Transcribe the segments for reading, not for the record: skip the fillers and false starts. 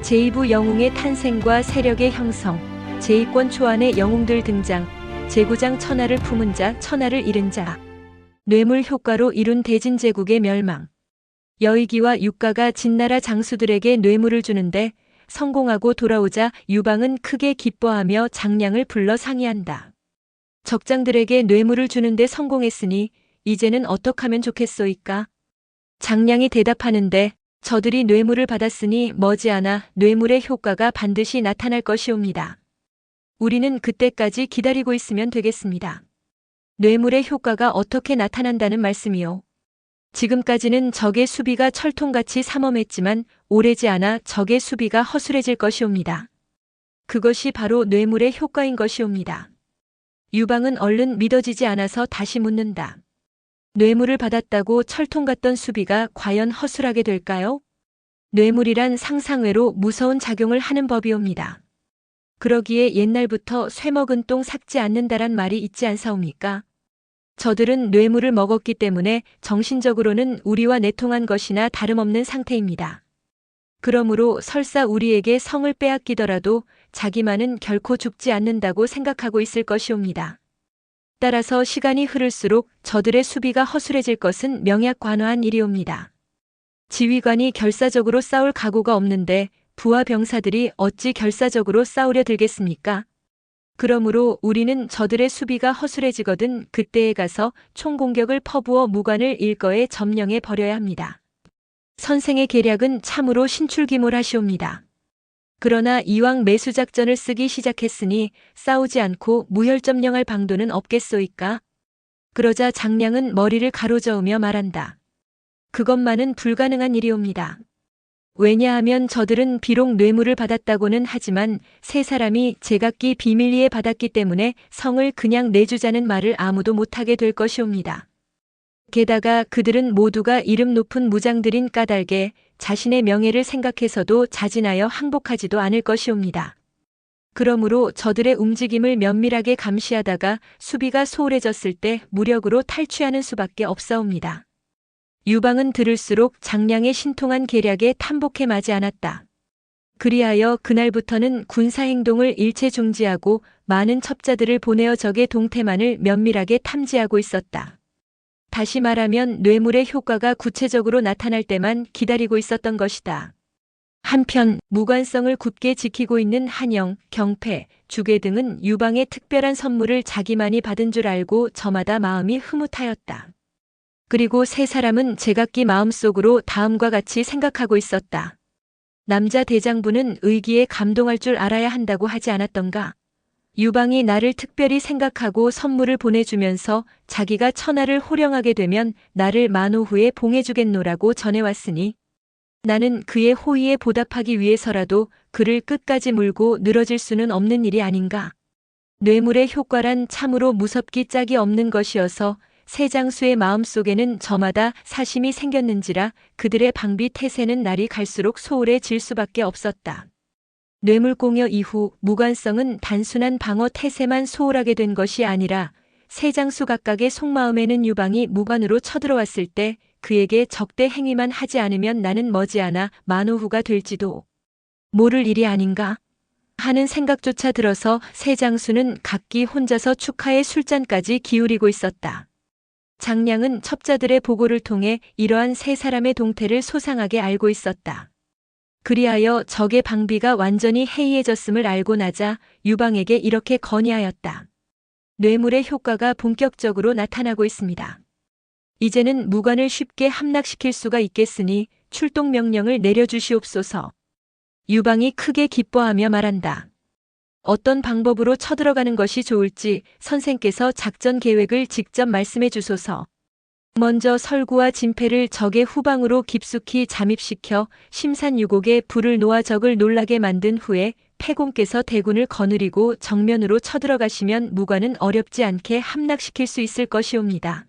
제2부 영웅의 탄생과 세력의 형성, 제2권 초안의 영웅들 등장, 제구장 천하를 품은 자, 천하를 잃은 자. 뇌물 효과로 이룬 대진제국의 멸망. 여의기와 육가가 진나라 장수들에게 뇌물을 주는데 성공하고 돌아오자 유방은 크게 기뻐하며 장량을 불러 상의한다. 적장들에게 뇌물을 주는데 성공했으니 이제는 어떡하면 좋겠소이까? 장량이 대답하는데 저들이 뇌물을 받았으니 머지않아 뇌물의 효과가 반드시 나타날 것이옵니다. 우리는 그때까지 기다리고 있으면 되겠습니다. 뇌물의 효과가 어떻게 나타난다는 말씀이요? 지금까지는 적의 수비가 철통같이 삼엄했지만 오래지 않아 적의 수비가 허술해질 것이옵니다. 그것이 바로 뇌물의 효과인 것이옵니다. 유방은 얼른 믿어지지 않아서 다시 묻는다. 뇌물을 받았다고 철통같던 수비가 과연 허술하게 될까요? 뇌물이란 상상외로 무서운 작용을 하는 법이옵니다. 그러기에 옛날부터 쇠 먹은 똥 삭지 않는다란 말이 있지 않사옵니까? 저들은 뇌물을 먹었기 때문에 정신적으로는 우리와 내통한 것이나 다름없는 상태입니다. 그러므로 설사 우리에게 성을 빼앗기더라도 자기만은 결코 죽지 않는다고 생각하고 있을 것이옵니다. 따라서 시간이 흐를수록 저들의 수비가 허술해질 것은 명약관화한 일이옵니다. 지휘관이 결사적으로 싸울 각오가 없는데 부하 병사들이 어찌 결사적으로 싸우려 들겠습니까? 그러므로 우리는 저들의 수비가 허술해지거든 그때에 가서 총공격을 퍼부어 무관을 일거에 점령해 버려야 합니다. 선생의 계략은 참으로 신출귀몰하시옵니다. 그러나 이왕 매수작전을 쓰기 시작했으니 싸우지 않고 무혈점령할 방도는 없겠소이까? 그러자 장량은 머리를 가로저으며 말한다. 그것만은 불가능한 일이옵니다. 왜냐하면 저들은 비록 뇌물을 받았다고는 하지만 세 사람이 제각기 비밀리에 받았기 때문에 성을 그냥 내주자는 말을 아무도 못하게 될 것이옵니다. 게다가 그들은 모두가 이름 높은 무장들인 까닭에 자신의 명예를 생각해서도 자진하여 항복하지도 않을 것이옵니다. 그러므로 저들의 움직임을 면밀하게 감시하다가 수비가 소홀해졌을 때 무력으로 탈취하는 수밖에 없사옵니다. 유방은 들을수록 장량의 신통한 계략에 탐복해 마지 않았다. 그리하여 그날부터는 군사행동을 일체 중지하고 많은 첩자들을 보내어 적의 동태만을 면밀하게 탐지하고 있었다. 다시 말하면 뇌물의 효과가 구체적으로 나타날 때만 기다리고 있었던 것이다. 한편 무관성을 굳게 지키고 있는 한영, 경패, 주계 등은 유방의 특별한 선물을 자기만이 받은 줄 알고 저마다 마음이 흐뭇하였다. 그리고 세 사람은 제각기 마음속으로 다음과 같이 생각하고 있었다. 남자 대장부는 의기에 감동할 줄 알아야 한다고 하지 않았던가? 유방이 나를 특별히 생각하고 선물을 보내주면서 자기가 천하를 호령하게 되면 나를 만호 후에 봉해주겠노라고 전해왔으니 나는 그의 호의에 보답하기 위해서라도 그를 끝까지 물고 늘어질 수는 없는 일이 아닌가? 뇌물의 효과란 참으로 무섭기 짝이 없는 것이어서 세 장수의 마음속에는 저마다 사심이 생겼는지라 그들의 방비 태세는 날이 갈수록 소홀해질 수밖에 없었다. 뇌물공여 이후 무관성은 단순한 방어 태세만 소홀하게 된 것이 아니라 세 장수 각각의 속마음에는 유방이 무관으로 쳐들어왔을 때 그에게 적대 행위만 하지 않으면 나는 머지않아 만호후가 될지도 모를 일이 아닌가 하는 생각조차 들어서 세 장수는 각기 혼자서 축하의 술잔까지 기울이고 있었다. 장량은 첩자들의 보고를 통해 이러한 세 사람의 동태를 소상하게 알고 있었다. 그리하여 적의 방비가 완전히 해이해졌음을 알고 나자 유방에게 이렇게 건의하였다. 뇌물의 효과가 본격적으로 나타나고 있습니다. 이제는 무관을 쉽게 함락시킬 수가 있겠으니 출동 명령을 내려주시옵소서. 유방이 크게 기뻐하며 말한다. 어떤 방법으로 쳐들어가는 것이 좋을지 선생께서 작전 계획을 직접 말씀해 주소서. 먼저 설구와 진패를 적의 후방으로 깊숙이 잠입시켜 심산유곡에 불을 놓아 적을 놀라게 만든 후에 패공께서 대군을 거느리고 정면으로 쳐들어가시면 무관은 어렵지 않게 함락시킬 수 있을 것이옵니다.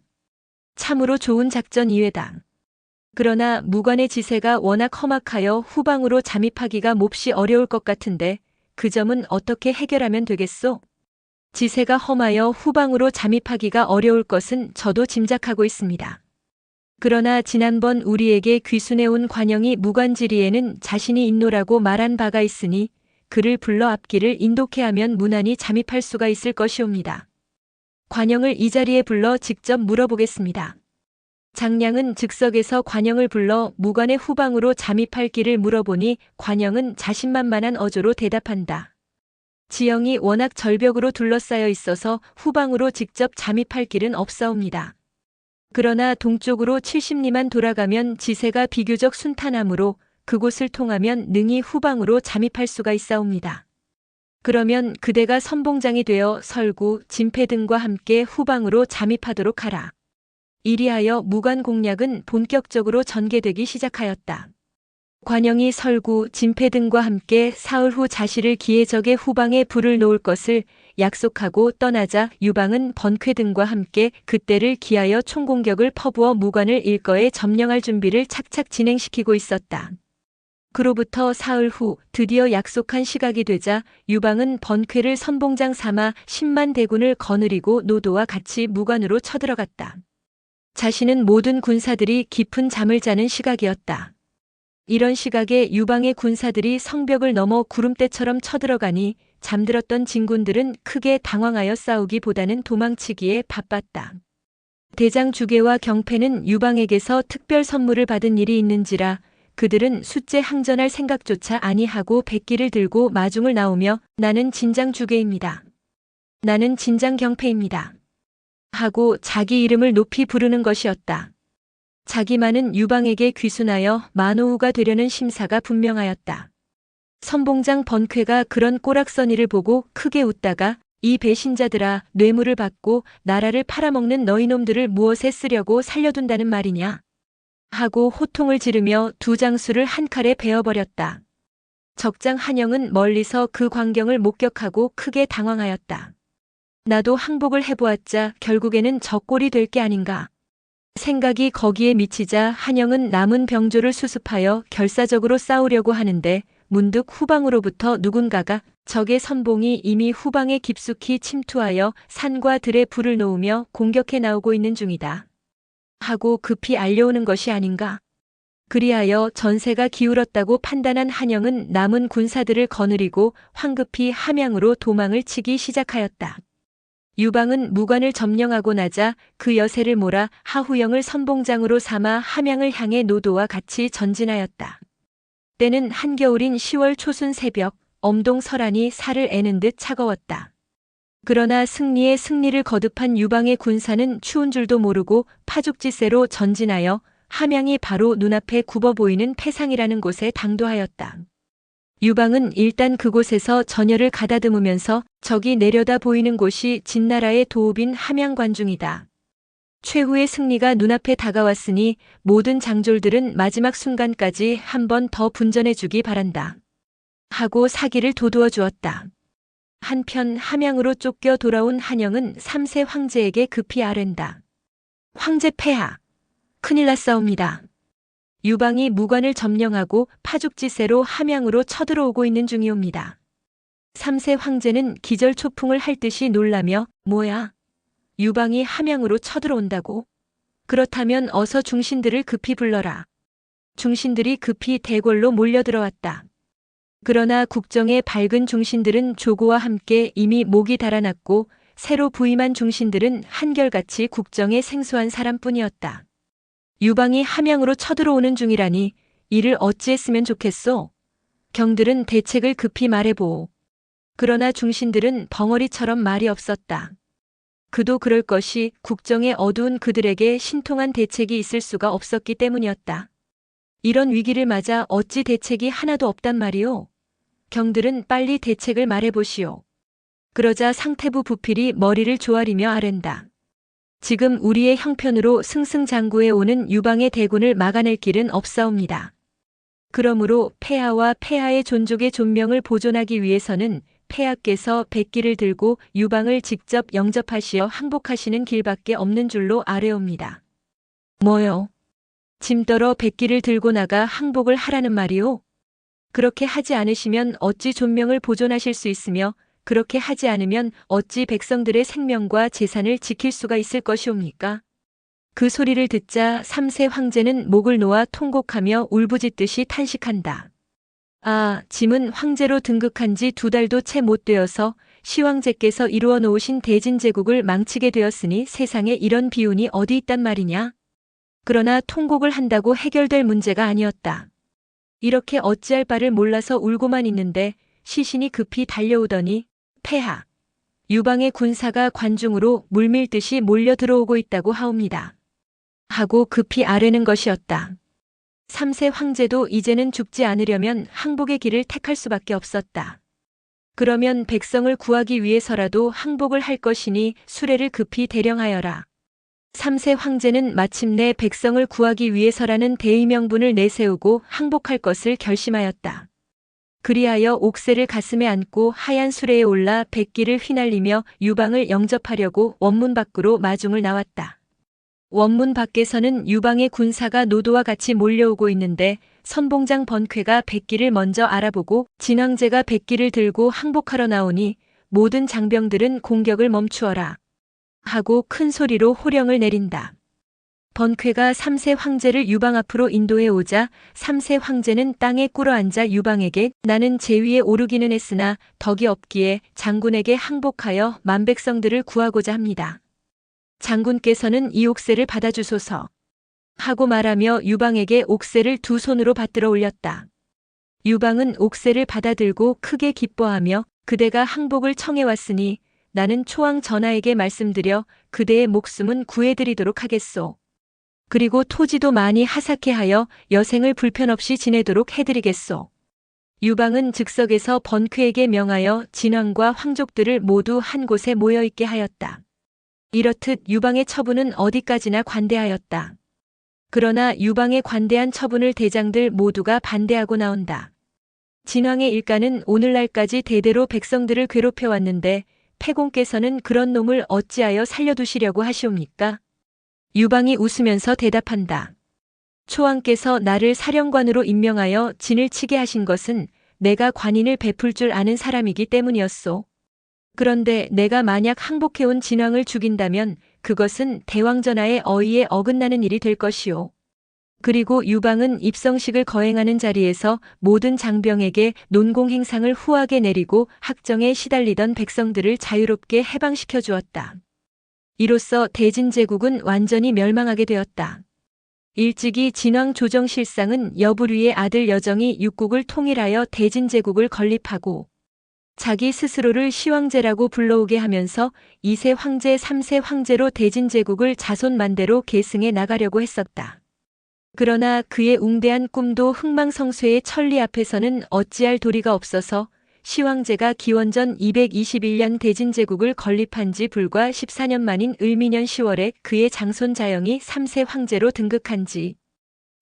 참으로 좋은 작전 이외다. 그러나 무관의 지세가 워낙 험악하여 후방으로 잠입하기가 몹시 어려울 것 같은데 그 점은 어떻게 해결하면 되겠소? 지세가 험하여 후방으로 잠입하기가 어려울 것은 저도 짐작하고 있습니다. 그러나 지난번 우리에게 귀순해온 관영이 무관지리에는 자신이 있노라고 말한 바가 있으니 그를 불러 앞길을 인도케 하면 무난히 잠입할 수가 있을 것이옵니다. 관영을 이 자리에 불러 직접 물어보겠습니다. 장량은 즉석에서 관영을 불러 무관의 후방으로 잠입할 길을 물어보니 관영은 자신만만한 어조로 대답한다. 지형이 워낙 절벽으로 둘러싸여 있어서 후방으로 직접 잠입할 길은 없사옵니다. 그러나 동쪽으로 70리만 돌아가면 지세가 비교적 순탄하므로 그곳을 통하면 능히 후방으로 잠입할 수가 있사옵니다. 그러면 그대가 선봉장이 되어 설구, 진패 등과 함께 후방으로 잠입하도록 하라. 이리하여 무관 공략은 본격적으로 전개되기 시작하였다. 관영이 설구, 진패 등과 함께 사흘 후 자실을 기해 적의 후방에 불을 놓을 것을 약속하고 떠나자 유방은 번쾌 등과 함께 그때를 기하여 총공격을 퍼부어 무관을 일거에 점령할 준비를 착착 진행시키고 있었다. 그로부터 사흘 후 드디어 약속한 시각이 되자 유방은 번쾌를 선봉장 삼아 10만 대군을 거느리고 노도와 같이 무관으로 쳐들어갔다. 자신은 모든 군사들이 깊은 잠을 자는 시각이었다. 이런 시각에 유방의 군사들이 성벽을 넘어 구름대처럼 쳐들어가니 잠들었던 진군들은 크게 당황하여 싸우기보다는 도망치기에 바빴다. 대장 주계와 경패는 유방에게서 특별 선물을 받은 일이 있는지라 그들은 숫제 항전할 생각조차 아니하고 백기를 들고 마중을 나오며 나는 진장 주계입니다. 나는 진장 경패입니다. 하고 자기 이름을 높이 부르는 것이었다. 자기만은 유방에게 귀순하여 만호우가 되려는 심사가 분명하였다. 선봉장 번쾌가 그런 꼬락서니를 보고 크게 웃다가 이 배신자들아 뇌물을 받고 나라를 팔아먹는 너희놈들을 무엇에 쓰려고 살려둔다는 말이냐 하고 호통을 지르며 두 장수를 한 칼에 베어버렸다. 적장 한영은 멀리서 그 광경을 목격하고 크게 당황하였다. 나도 항복을 해보았자 결국에는 저 꼴이 될 게 아닌가. 생각이 거기에 미치자 한영은 남은 병조를 수습하여 결사적으로 싸우려고 하는데 문득 후방으로부터 누군가가 적의 선봉이 이미 후방에 깊숙이 침투하여 산과 들에 불을 놓으며 공격해 나오고 있는 중이다. 하고 급히 알려오는 것이 아닌가. 그리하여 전세가 기울었다고 판단한 한영은 남은 군사들을 거느리고 황급히 함양으로 도망을 치기 시작하였다. 유방은 무관을 점령하고 나자 그 여세를 몰아 하후영을 선봉장으로 삼아 함양을 향해 노도와 같이 전진하였다. 때는 한겨울인 10월 초순 새벽 엄동 설안이 살을 애는 듯 차가웠다. 그러나 승리에 승리를 거듭한 유방의 군사는 추운 줄도 모르고 파죽지세로 전진하여 함양이 바로 눈앞에 굽어 보이는 패상이라는 곳에 당도하였다. 유방은 일단 그곳에서 전열을 가다듬으면서 적이 내려다 보이는 곳이 진나라의 도읍인 함양관중이다. 최후의 승리가 눈앞에 다가왔으니 모든 장졸들은 마지막 순간까지 한 번 더 분전해 주기 바란다. 하고 사기를 돋우어 주었다. 한편 함양으로 쫓겨 돌아온 한영은 3세 황제에게 급히 아랜다. 황제 폐하, 큰일 났사옵니다. 유방이 무관을 점령하고 파죽지세로 함양으로 쳐들어오고 있는 중이옵니다. 3세 황제는 기절초풍을 할 듯이 놀라며 뭐야? 유방이 함양으로 쳐들어온다고? 그렇다면 어서 중신들을 급히 불러라. 중신들이 급히 대궐로 몰려들어왔다. 그러나 국정의 밝은 중신들은 조고와 함께 이미 목이 달아났고 새로 부임한 중신들은 한결같이 국정에 생소한 사람뿐이었다. 유방이 함양으로 쳐들어오는 중이라니 이를 어찌했으면 좋겠소? 경들은 대책을 급히 말해보오. 그러나 중신들은 벙어리처럼 말이 없었다. 그도 그럴 것이 국정에 어두운 그들에게 신통한 대책이 있을 수가 없었기 때문이었다. 이런 위기를 맞아 어찌 대책이 하나도 없단 말이오? 경들은 빨리 대책을 말해보시오. 그러자 상태부 부필이 머리를 조아리며 아랜다. 지금 우리의 형편으로 승승장구해 오는 유방의 대군을 막아낼 길은 없사옵니다. 그러므로 폐하와 폐하의 존족의 존명을 보존하기 위해서는 폐하께서 백기를 들고 유방을 직접 영접하시어 항복하시는 길밖에 없는 줄로 아뢰옵니다. 뭐요? 짐떨어 백기를 들고 나가 항복을 하라는 말이오? 그렇게 하지 않으시면 어찌 존명을 보존하실 수 있으며 그렇게 하지 않으면 어찌 백성들의 생명과 재산을 지킬 수가 있을 것이옵니까? 그 소리를 듣자 3세 황제는 목을 놓아 통곡하며 울부짖듯이 탄식한다. 아, 짐은 황제로 등극한 지 2달도 채 못 되어서 시황제께서 이루어 놓으신 대진제국을 망치게 되었으니 세상에 이런 비운이 어디 있단 말이냐? 그러나 통곡을 한다고 해결될 문제가 아니었다. 이렇게 어찌할 바를 몰라서 울고만 있는데 시신이 급히 달려오더니 폐하, 유방의 군사가 관중으로 물밀듯이 몰려 들어오고 있다고 하옵니다. 하고 급히 아뢰는 것이었다. 3세 황제도 이제는 죽지 않으려면 항복의 길을 택할 수밖에 없었다. 그러면 백성을 구하기 위해서라도 항복을 할 것이니 수레를 급히 대령하여라. 3세 황제는 마침내 백성을 구하기 위해서라는 대의명분을 내세우고 항복할 것을 결심하였다. 그리하여 옥새를 가슴에 안고 하얀 수레에 올라 백기를 휘날리며 유방을 영접하려고 원문 밖으로 마중을 나왔다. 원문 밖에서는 유방의 군사가 노도와 같이 몰려오고 있는데 선봉장 번쾌가 백기를 먼저 알아보고 진황제가 백기를 들고 항복하러 나오니 모든 장병들은 공격을 멈추어라 하고 큰 소리로 호령을 내린다. 번쾌가 3세 황제를 유방 앞으로 인도해 오자 3세 황제는 땅에 꿇어앉아 유방에게 나는 제위에 오르기는 했으나 덕이 없기에 장군에게 항복하여 만백성들을 구하고자 합니다. 장군께서는 이 옥새를 받아주소서 하고 말하며 유방에게 옥새를 2손으로 받들어 올렸다. 유방은 옥새를 받아들고 크게 기뻐하며 그대가 항복을 청해왔으니 나는 초왕 전하에게 말씀드려 그대의 목숨은 구해드리도록 하겠소. 그리고 토지도 많이 하사케 하여 여생을 불편 없이 지내도록 해드리겠소. 유방은 즉석에서 번쾌에게 명하여 진왕과 황족들을 모두 한 곳에 모여있게 하였다. 이렇듯 유방의 처분은 어디까지나 관대하였다. 그러나 유방의 관대한 처분을 대장들 모두가 반대하고 나온다. 진왕의 일가는 오늘날까지 대대로 백성들을 괴롭혀왔는데 패공께서는 그런 놈을 어찌하여 살려두시려고 하시옵니까? 유방이 웃으면서 대답한다. 초왕께서 나를 사령관으로 임명하여 진을 치게 하신 것은 내가 관인을 베풀 줄 아는 사람이기 때문이었소. 그런데 내가 만약 항복해온 진왕을 죽인다면 그것은 대왕전하의 어의에 어긋나는 일이 될 것이오. 그리고 유방은 입성식을 거행하는 자리에서 모든 장병에게 논공행상을 후하게 내리고 학정에 시달리던 백성들을 자유롭게 해방시켜 주었다. 이로써 대진제국은 완전히 멸망하게 되었다. 일찍이 진왕 조정실상은 여부류의 아들 여정이 육국을 통일하여 대진제국을 건립하고 자기 스스로를 시황제라고 불러오게 하면서 2세 황제 3세 황제로 대진제국을 자손만대로 계승해 나가려고 했었다. 그러나 그의 웅대한 꿈도 흥망성쇠의 천리 앞에서는 어찌할 도리가 없어서 시황제가 기원전 221년 대진제국을 건립한 지 불과 14년 만인 을미년 10월에 그의 장손 자영이 3세 황제로 등극한 지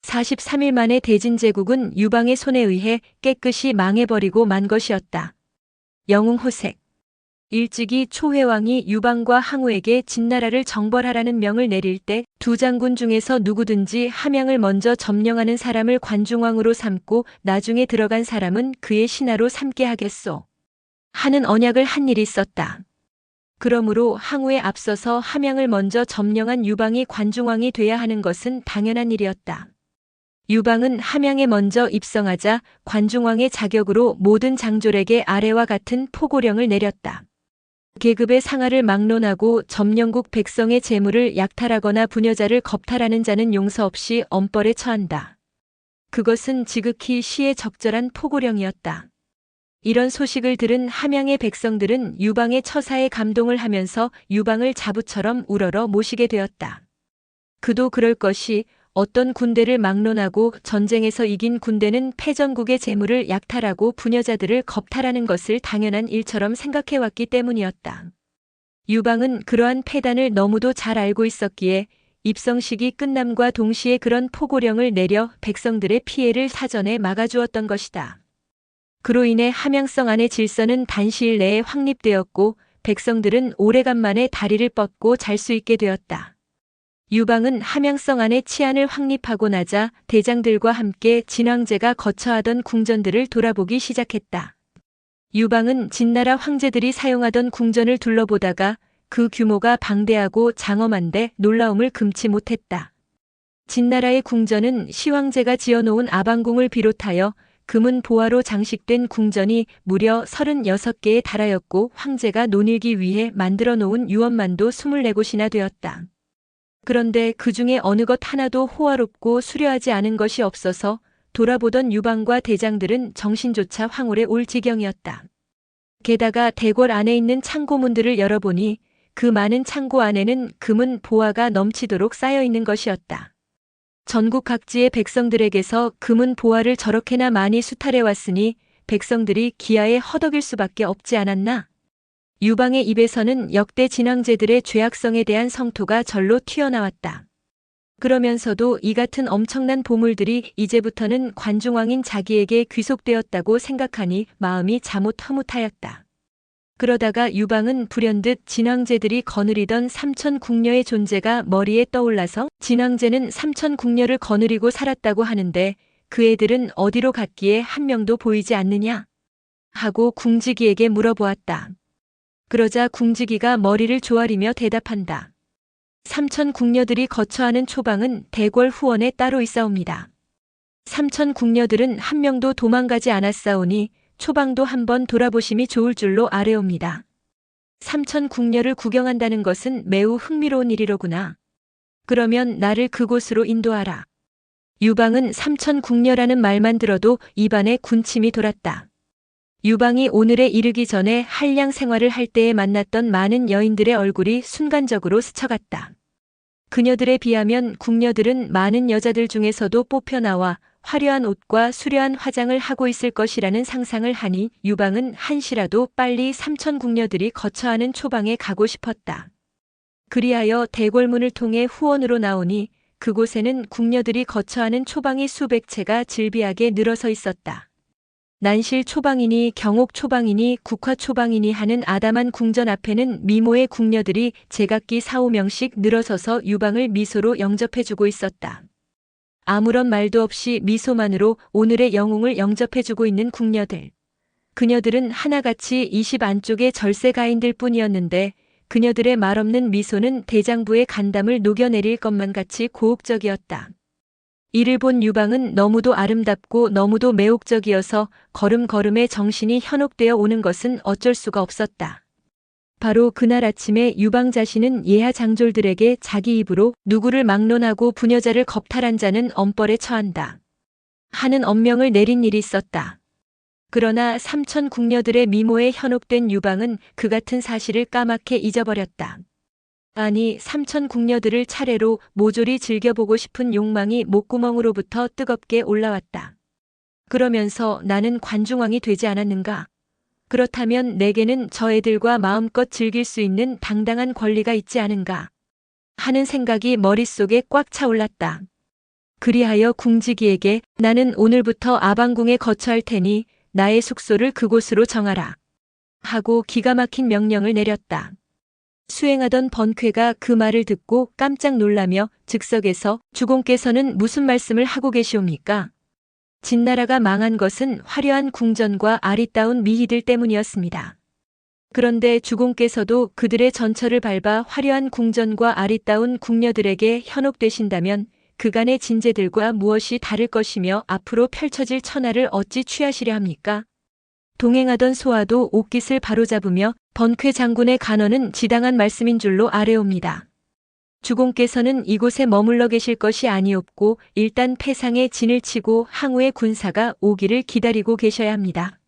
43일 만에 대진제국은 유방의 손에 의해 깨끗이 망해버리고 만 것이었다. 영웅호색. 일찍이 초회왕이 유방과 항우에게 진나라를 정벌하라는 명을 내릴 때 두 장군 중에서 누구든지 함양을 먼저 점령하는 사람을 관중왕으로 삼고 나중에 들어간 사람은 그의 신하로 삼게 하겠소. 하는 언약을 한 일이 있었다. 그러므로 항우에 앞서서 함양을 먼저 점령한 유방이 관중왕이 돼야 하는 것은 당연한 일이었다. 유방은 함양에 먼저 입성하자 관중왕의 자격으로 모든 장졸에게 아래와 같은 포고령을 내렸다. 계급의 상하를 막론하고 점령국 백성의 재물을 약탈하거나 부녀자를 겁탈하는 자는 용서 없이 엄벌에 처한다. 그것은 지극히 시에 적절한 포고령이었다. 이런 소식을 들은 함양의 백성들은 유방의 처사에 감동을 하면서 유방을 자부처럼 우러러 모시게 되었다. 그도 그럴 것이 어떤 군대를 막론하고 전쟁에서 이긴 군대는 패전국의 재물을 약탈하고 부녀자들을 겁탈하는 것을 당연한 일처럼 생각해왔기 때문이었다. 유방은 그러한 패단을 너무도 잘 알고 있었기에 입성식이 끝남과 동시에 그런 포고령을 내려 백성들의 피해를 사전에 막아주었던 것이다. 그로 인해 함양성 안의 질서는 단시일 내에 확립되었고 백성들은 오래간만에 다리를 뻗고 잘 수 있게 되었다. 유방은 함양성 안에 치안을 확립하고 나자 대장들과 함께 진황제가 거처하던 궁전들을 돌아보기 시작했다. 유방은 진나라 황제들이 사용하던 궁전을 둘러보다가 그 규모가 방대하고 장엄한데 놀라움을 금치 못했다. 진나라의 궁전은 시황제가 지어놓은 아방궁을 비롯하여 금은 보화로 장식된 궁전이 무려 36개에 달하였고 황제가 논일기 위해 만들어 놓은 유언만도 24곳이나 되었다. 그런데 그 중에 어느 것 하나도 호화롭고 수려하지 않은 것이 없어서 돌아보던 유방과 대장들은 정신조차 황홀해 올 지경이었다. 게다가 대궐 안에 있는 창고문들을 열어보니 그 많은 창고 안에는 금은 보화가 넘치도록 쌓여 있는 것이었다. 전국 각지의 백성들에게서 금은 보화를 저렇게나 많이 수탈해 왔으니 백성들이 기아에 허덕일 수밖에 없지 않았나? 유방의 입에서는 역대 진왕제들의 죄악성에 대한 성토가 절로 튀어나왔다. 그러면서도 이 같은 엄청난 보물들이 이제부터는 관중왕인 자기에게 귀속되었다고 생각하니 마음이 자못 허무하였다. 그러다가 유방은 불현듯 진왕제들이 거느리던 삼천궁녀의 존재가 머리에 떠올라서 진왕제는 삼천궁녀를 거느리고 살았다고 하는데 그 애들은 어디로 갔기에 한 명도 보이지 않느냐? 하고 궁지기에게 물어보았다. 그러자 궁지기가 머리를 조아리며 대답한다. 삼천궁녀들이 거처하는 초방은 대궐 후원에 따로 있사옵니다. 삼천궁녀들은 한 명도 도망가지 않았사오니 초방도 한번 돌아보심이 좋을 줄로 아뢰옵니다. 삼천궁녀를 구경한다는 것은 매우 흥미로운 일이로구나. 그러면 나를 그곳으로 인도하라. 유방은 삼천궁녀라는 말만 들어도 입안에 군침이 돌았다. 유방이 오늘에 이르기 전에 한량 생활을 할 때에 만났던 많은 여인들의 얼굴이 순간적으로 스쳐갔다. 그녀들에 비하면 궁녀들은 많은 여자들 중에서도 뽑혀나와 화려한 옷과 수려한 화장을 하고 있을 것이라는 상상을 하니 유방은 한시라도 빨리 삼천궁녀들이 거처하는 초방에 가고 싶었다. 그리하여 대궐문을 통해 후원으로 나오니 그곳에는 궁녀들이 거처하는 초방이 수백 채가 질비하게 늘어서 있었다. 난실 초방이니 경옥 초방이니 국화 초방이니 하는 아담한 궁전 앞에는 미모의 궁녀들이 제각기 4~5명씩 늘어서서 유방을 미소로 영접해주고 있었다. 아무런 말도 없이 미소만으로 오늘의 영웅을 영접해주고 있는 궁녀들. 그녀들은 하나같이 20 안쪽의 절세가인들 뿐이었는데 그녀들의 말없는 미소는 대장부의 간담을 녹여내릴 것만 같이 고혹적이었다. 이를 본 유방은 너무도 아름답고 너무도 매혹적이어서 걸음걸음에 정신이 현혹되어 오는 것은 어쩔 수가 없었다. 바로 그날 아침에 유방 자신은 예하 장졸들에게 자기 입으로 누구를 막론하고 부녀자를 겁탈한 자는 엄벌에 처한다 하는 엄명을 내린 일이 있었다. 그러나 삼천궁녀들의 미모에 현혹된 유방은 그 같은 사실을 까맣게 잊어버렸다. 아니, 삼천궁녀들을 차례로 모조리 즐겨보고 싶은 욕망이 목구멍으로부터 뜨겁게 올라왔다. 그러면서 나는 관중왕이 되지 않았는가? 그렇다면 내게는 저 애들과 마음껏 즐길 수 있는 당당한 권리가 있지 않은가? 하는 생각이 머릿속에 꽉 차올랐다. 그리하여 궁지기에게 나는 오늘부터 아방궁에 거처할 테니 나의 숙소를 그곳으로 정하라. 하고 기가 막힌 명령을 내렸다. 수행하던 번쾌가 그 말을 듣고 깜짝 놀라며 즉석에서 주공께서는 무슨 말씀을 하고 계시옵니까? 진나라가 망한 것은 화려한 궁전과 아리따운 미희들 때문이었습니다. 그런데 주공께서도 그들의 전철을 밟아 화려한 궁전과 아리따운 궁녀들에게 현혹되신다면 그간의 진제들과 무엇이 다를 것이며 앞으로 펼쳐질 천하를 어찌 취하시려 합니까? 동행하던 소아도 옷깃을 바로잡으며 번쾌 장군의 간언은 지당한 말씀인 줄로 아뢰옵니다. 주공께서는 이곳에 머물러 계실 것이 아니옵고 일단 패상에 진을 치고 항우의 군사가 오기를 기다리고 계셔야 합니다.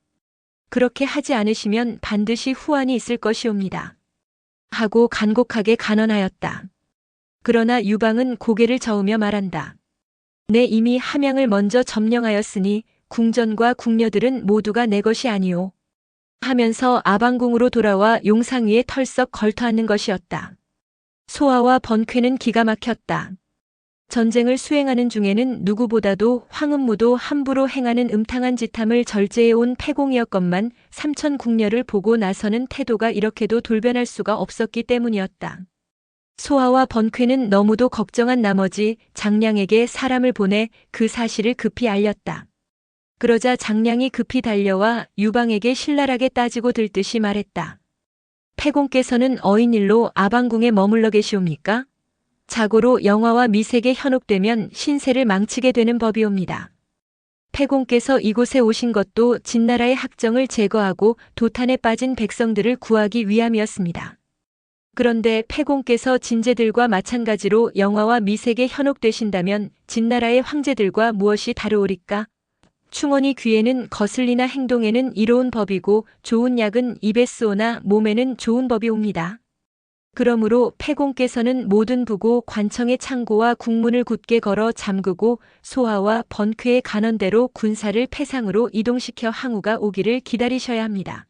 그렇게 하지 않으시면 반드시 후환이 있을 것이옵니다. 하고 간곡하게 간언하였다. 그러나 유방은 고개를 저으며 말한다. 내 이미 함양을 먼저 점령하였으니 궁전과 궁녀들은 모두가 내 것이 아니오. 하면서 아방궁으로 돌아와 용상 위에 털썩 걸터앉는 것이었다. 소아와 번쾌는 기가 막혔다. 전쟁을 수행하는 중에는 누구보다도 황은무도 함부로 행하는 음탕한 짓함을 절제해온 패공이었건만 삼천궁녀를 보고 나서는 태도가 이렇게도 돌변할 수가 없었기 때문이었다. 소아와 번쾌는 너무도 걱정한 나머지 장량에게 사람을 보내 그 사실을 급히 알렸다. 그러자 장량이 급히 달려와 유방에게 신랄하게 따지고 들듯이 말했다. 패공께서는 어인일로 아방궁에 머물러 계시옵니까? 자고로 영화와 미색에 현혹되면 신세를 망치게 되는 법이옵니다. 패공께서 이곳에 오신 것도 진나라의 학정을 제거하고 도탄에 빠진 백성들을 구하기 위함이었습니다. 그런데 패공께서 진제들과 마찬가지로 영화와 미색에 현혹되신다면 진나라의 황제들과 무엇이 다르오리까? 충원이 귀에는 거슬리나 행동에는 이로운 법이고 좋은 약은 입에 쓰오나 몸에는 좋은 법이 옵니다. 그러므로 패공께서는 모든 부고 관청의 창고와 국문을 굳게 걸어 잠그고 소하와 번쾌의 간언대로 군사를 패상으로 이동시켜 항우가 오기를 기다리셔야 합니다.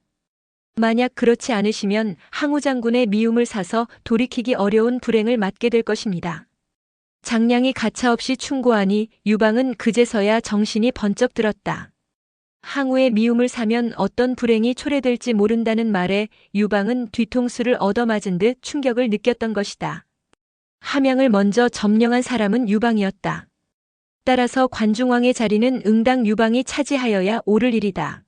만약 그렇지 않으시면 항우 장군의 미움을 사서 돌이키기 어려운 불행을 맞게 될 것입니다. 장량이 가차없이 충고하니 유방은 그제서야 정신이 번쩍 들었다. 항우의 미움을 사면 어떤 불행이 초래될지 모른다는 말에 유방은 뒤통수를 얻어맞은 듯 충격을 느꼈던 것이다. 함양을 먼저 점령한 사람은 유방이었다. 따라서 관중왕의 자리는 응당 유방이 차지하여야 옳을 일이다.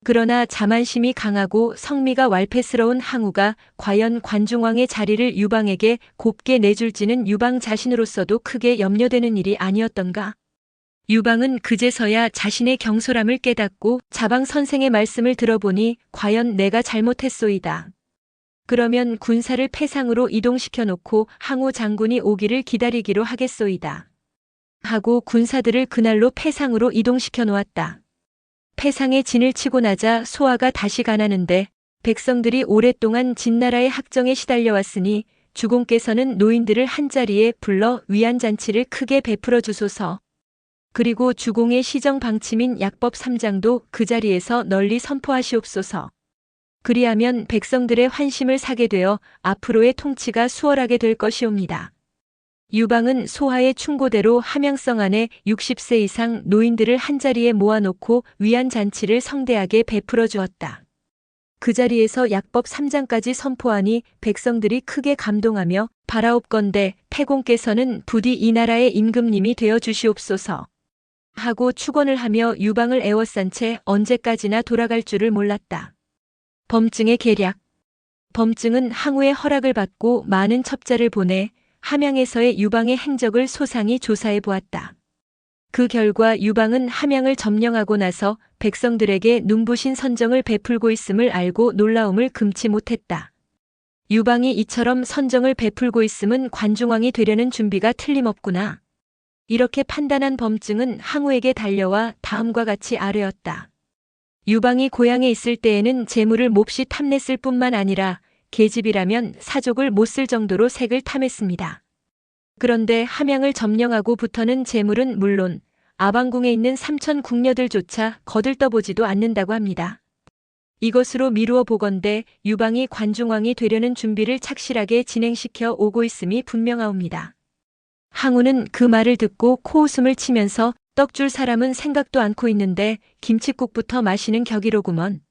그러나 자만심이 강하고 성미가 완패스러운 항우가 과연 관중왕의 자리를 유방에게 곱게 내줄지는 유방 자신으로서도 크게 염려되는 일이 아니었던가. 유방은 그제서야 자신의 경솔함을 깨닫고 자방 선생의 말씀을 들어보니 과연 내가 잘못했소이다. 그러면 군사를 패상으로 이동시켜 놓고 항우 장군이 오기를 기다리기로 하겠소이다. 하고 군사들을 그날로 패상으로 이동시켜 놓았다. 패상에 진을 치고 나자 소아가 다시 가나는데 백성들이 오랫동안 진나라의 학정에 시달려왔으니 주공께서는 노인들을 한자리에 불러 위안잔치를 크게 베풀어 주소서. 그리고 주공의 시정 방침인 약법 3장도 그 자리에서 널리 선포하시옵소서. 그리하면 백성들의 환심을 사게 되어 앞으로의 통치가 수월하게 될 것이옵니다. 유방은 소하의 충고대로 함양성 안에 60세 이상 노인들을 한자리에 모아놓고 위안잔치를 성대하게 베풀어 주었다. 그 자리에서 약법 3장까지 선포하니 백성들이 크게 감동하며 바라옵건대 패공께서는 부디 이 나라의 임금님이 되어 주시옵소서. 하고 축원을 하며 유방을 애워싼 채 언제까지나 돌아갈 줄을 몰랐다. 범증의 계략. 범증은 항우의 허락을 받고 많은 첩자를 보내 함양에서의 유방의 행적을 소상히 조사해 보았다. 그 결과 유방은 함양을 점령하고 나서 백성들에게 눈부신 선정을 베풀고 있음을 알고 놀라움을 금치 못했다. 유방이 이처럼 선정을 베풀고 있음은 관중왕이 되려는 준비가 틀림없구나. 이렇게 판단한 범증은 항우에게 달려와 다음과 같이 아뢰었다. 유방이 고향에 있을 때에는 재물을 몹시 탐냈을 뿐만 아니라 계집이라면 사족을 못 쓸 정도로 색을 탐했습니다. 그런데 함양을 점령하고부터는 재물은 물론 아방궁에 있는 삼천 궁녀들조차 거들떠보지도 않는다고 합니다. 이것으로 미루어 보건대 유방이 관중왕이 되려는 준비를 착실하게 진행시켜 오고 있음이 분명하옵니다. 항우는 그 말을 듣고 코웃음을 치면서 떡 줄 사람은 생각도 않고 있는데 김칫국부터 마시는 격이로구먼.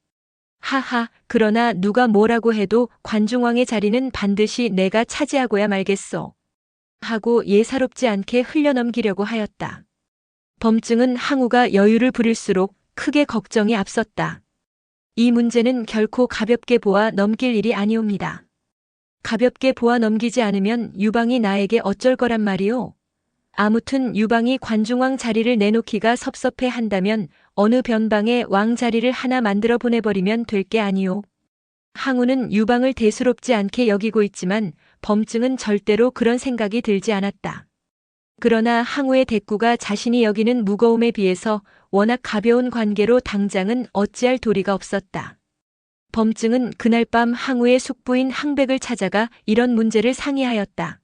하하, 그러나 누가 뭐라고 해도 관중왕의 자리는 반드시 내가 차지하고야 말겠소. 하고 예사롭지 않게 흘려넘기려고 하였다. 범증은 항우가 여유를 부릴수록 크게 걱정이 앞섰다. 이 문제는 결코 가볍게 보아 넘길 일이 아니옵니다. 가볍게 보아 넘기지 않으면 유방이 나에게 어쩔 거란 말이오. 아무튼 유방이 관중왕 자리를 내놓기가 섭섭해 한다면 어느 변방에 왕 자리를 하나 만들어 보내버리면 될 게 아니오. 항우는 유방을 대수롭지 않게 여기고 있지만 범증은 절대로 그런 생각이 들지 않았다. 그러나 항우의 대꾸가 자신이 여기는 무거움에 비해서 워낙 가벼운 관계로 당장은 어찌할 도리가 없었다. 범증은 그날 밤 항우의 숙부인 항백을 찾아가 이런 문제를 상의하였다.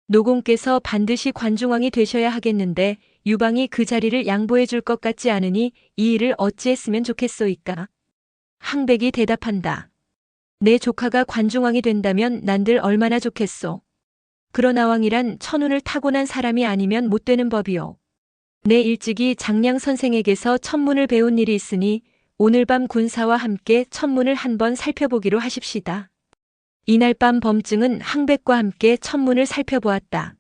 노공께서 반드시 관중왕이 되셔야 하겠는데 유방이 그 자리를 양보해 줄 것 같지 않으니 이 일을 어찌했으면 좋겠소이까? 항백이 대답한다. 내 조카가 관중왕이 된다면 난들 얼마나 좋겠소. 그러나 왕이란 천운을 타고난 사람이 아니면 못 되는 법이오. 내 일찍이 장량 선생에게서 천문을 배운 일이 있으니 오늘 밤 군사와 함께 천문을 한번 살펴보기로 하십시다. 이날 밤 범증은 항백과 함께 천문을 살펴보았다.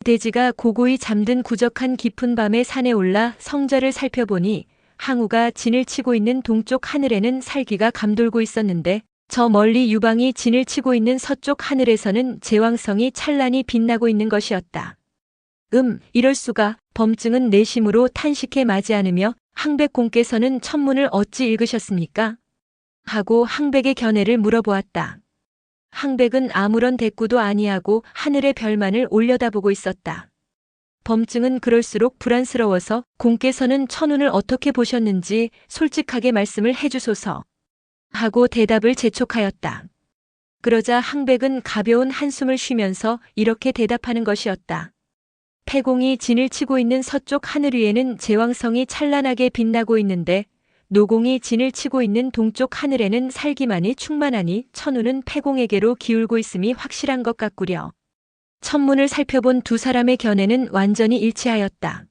대지가 고고히 잠든 구적한 깊은 밤에 산에 올라 성좌를 살펴보니 항우가 진을 치고 있는 동쪽 하늘에는 살기가 감돌고 있었는데 저 멀리 유방이 진을 치고 있는 서쪽 하늘에서는 제왕성이 찬란히 빛나고 있는 것이었다. 이럴 수가. 범증은 내심으로 탄식해 마지 않으며 항백공께서는 천문을 어찌 읽으셨습니까? 하고 항백의 견해를 물어보았다. 항백은 아무런 대꾸도 아니하고 하늘의 별만을 올려다보고 있었다. 범증은 그럴수록 불안스러워서 공께서는 천운을 어떻게 보셨는지 솔직하게 말씀을 해주소서 하고 대답을 재촉하였다. 그러자 항백은 가벼운 한숨을 쉬면서 이렇게 대답하는 것이었다. 패공이 진을 치고 있는 서쪽 하늘 위에는 제왕성이 찬란하게 빛나고 있는데 노공이 진을 치고 있는 동쪽 하늘에는 살기만이 충만하니 천운은 패공에게로 기울고 있음이 확실한 것 같구려. 천문을 살펴본 두 사람의 견해는 완전히 일치하였다.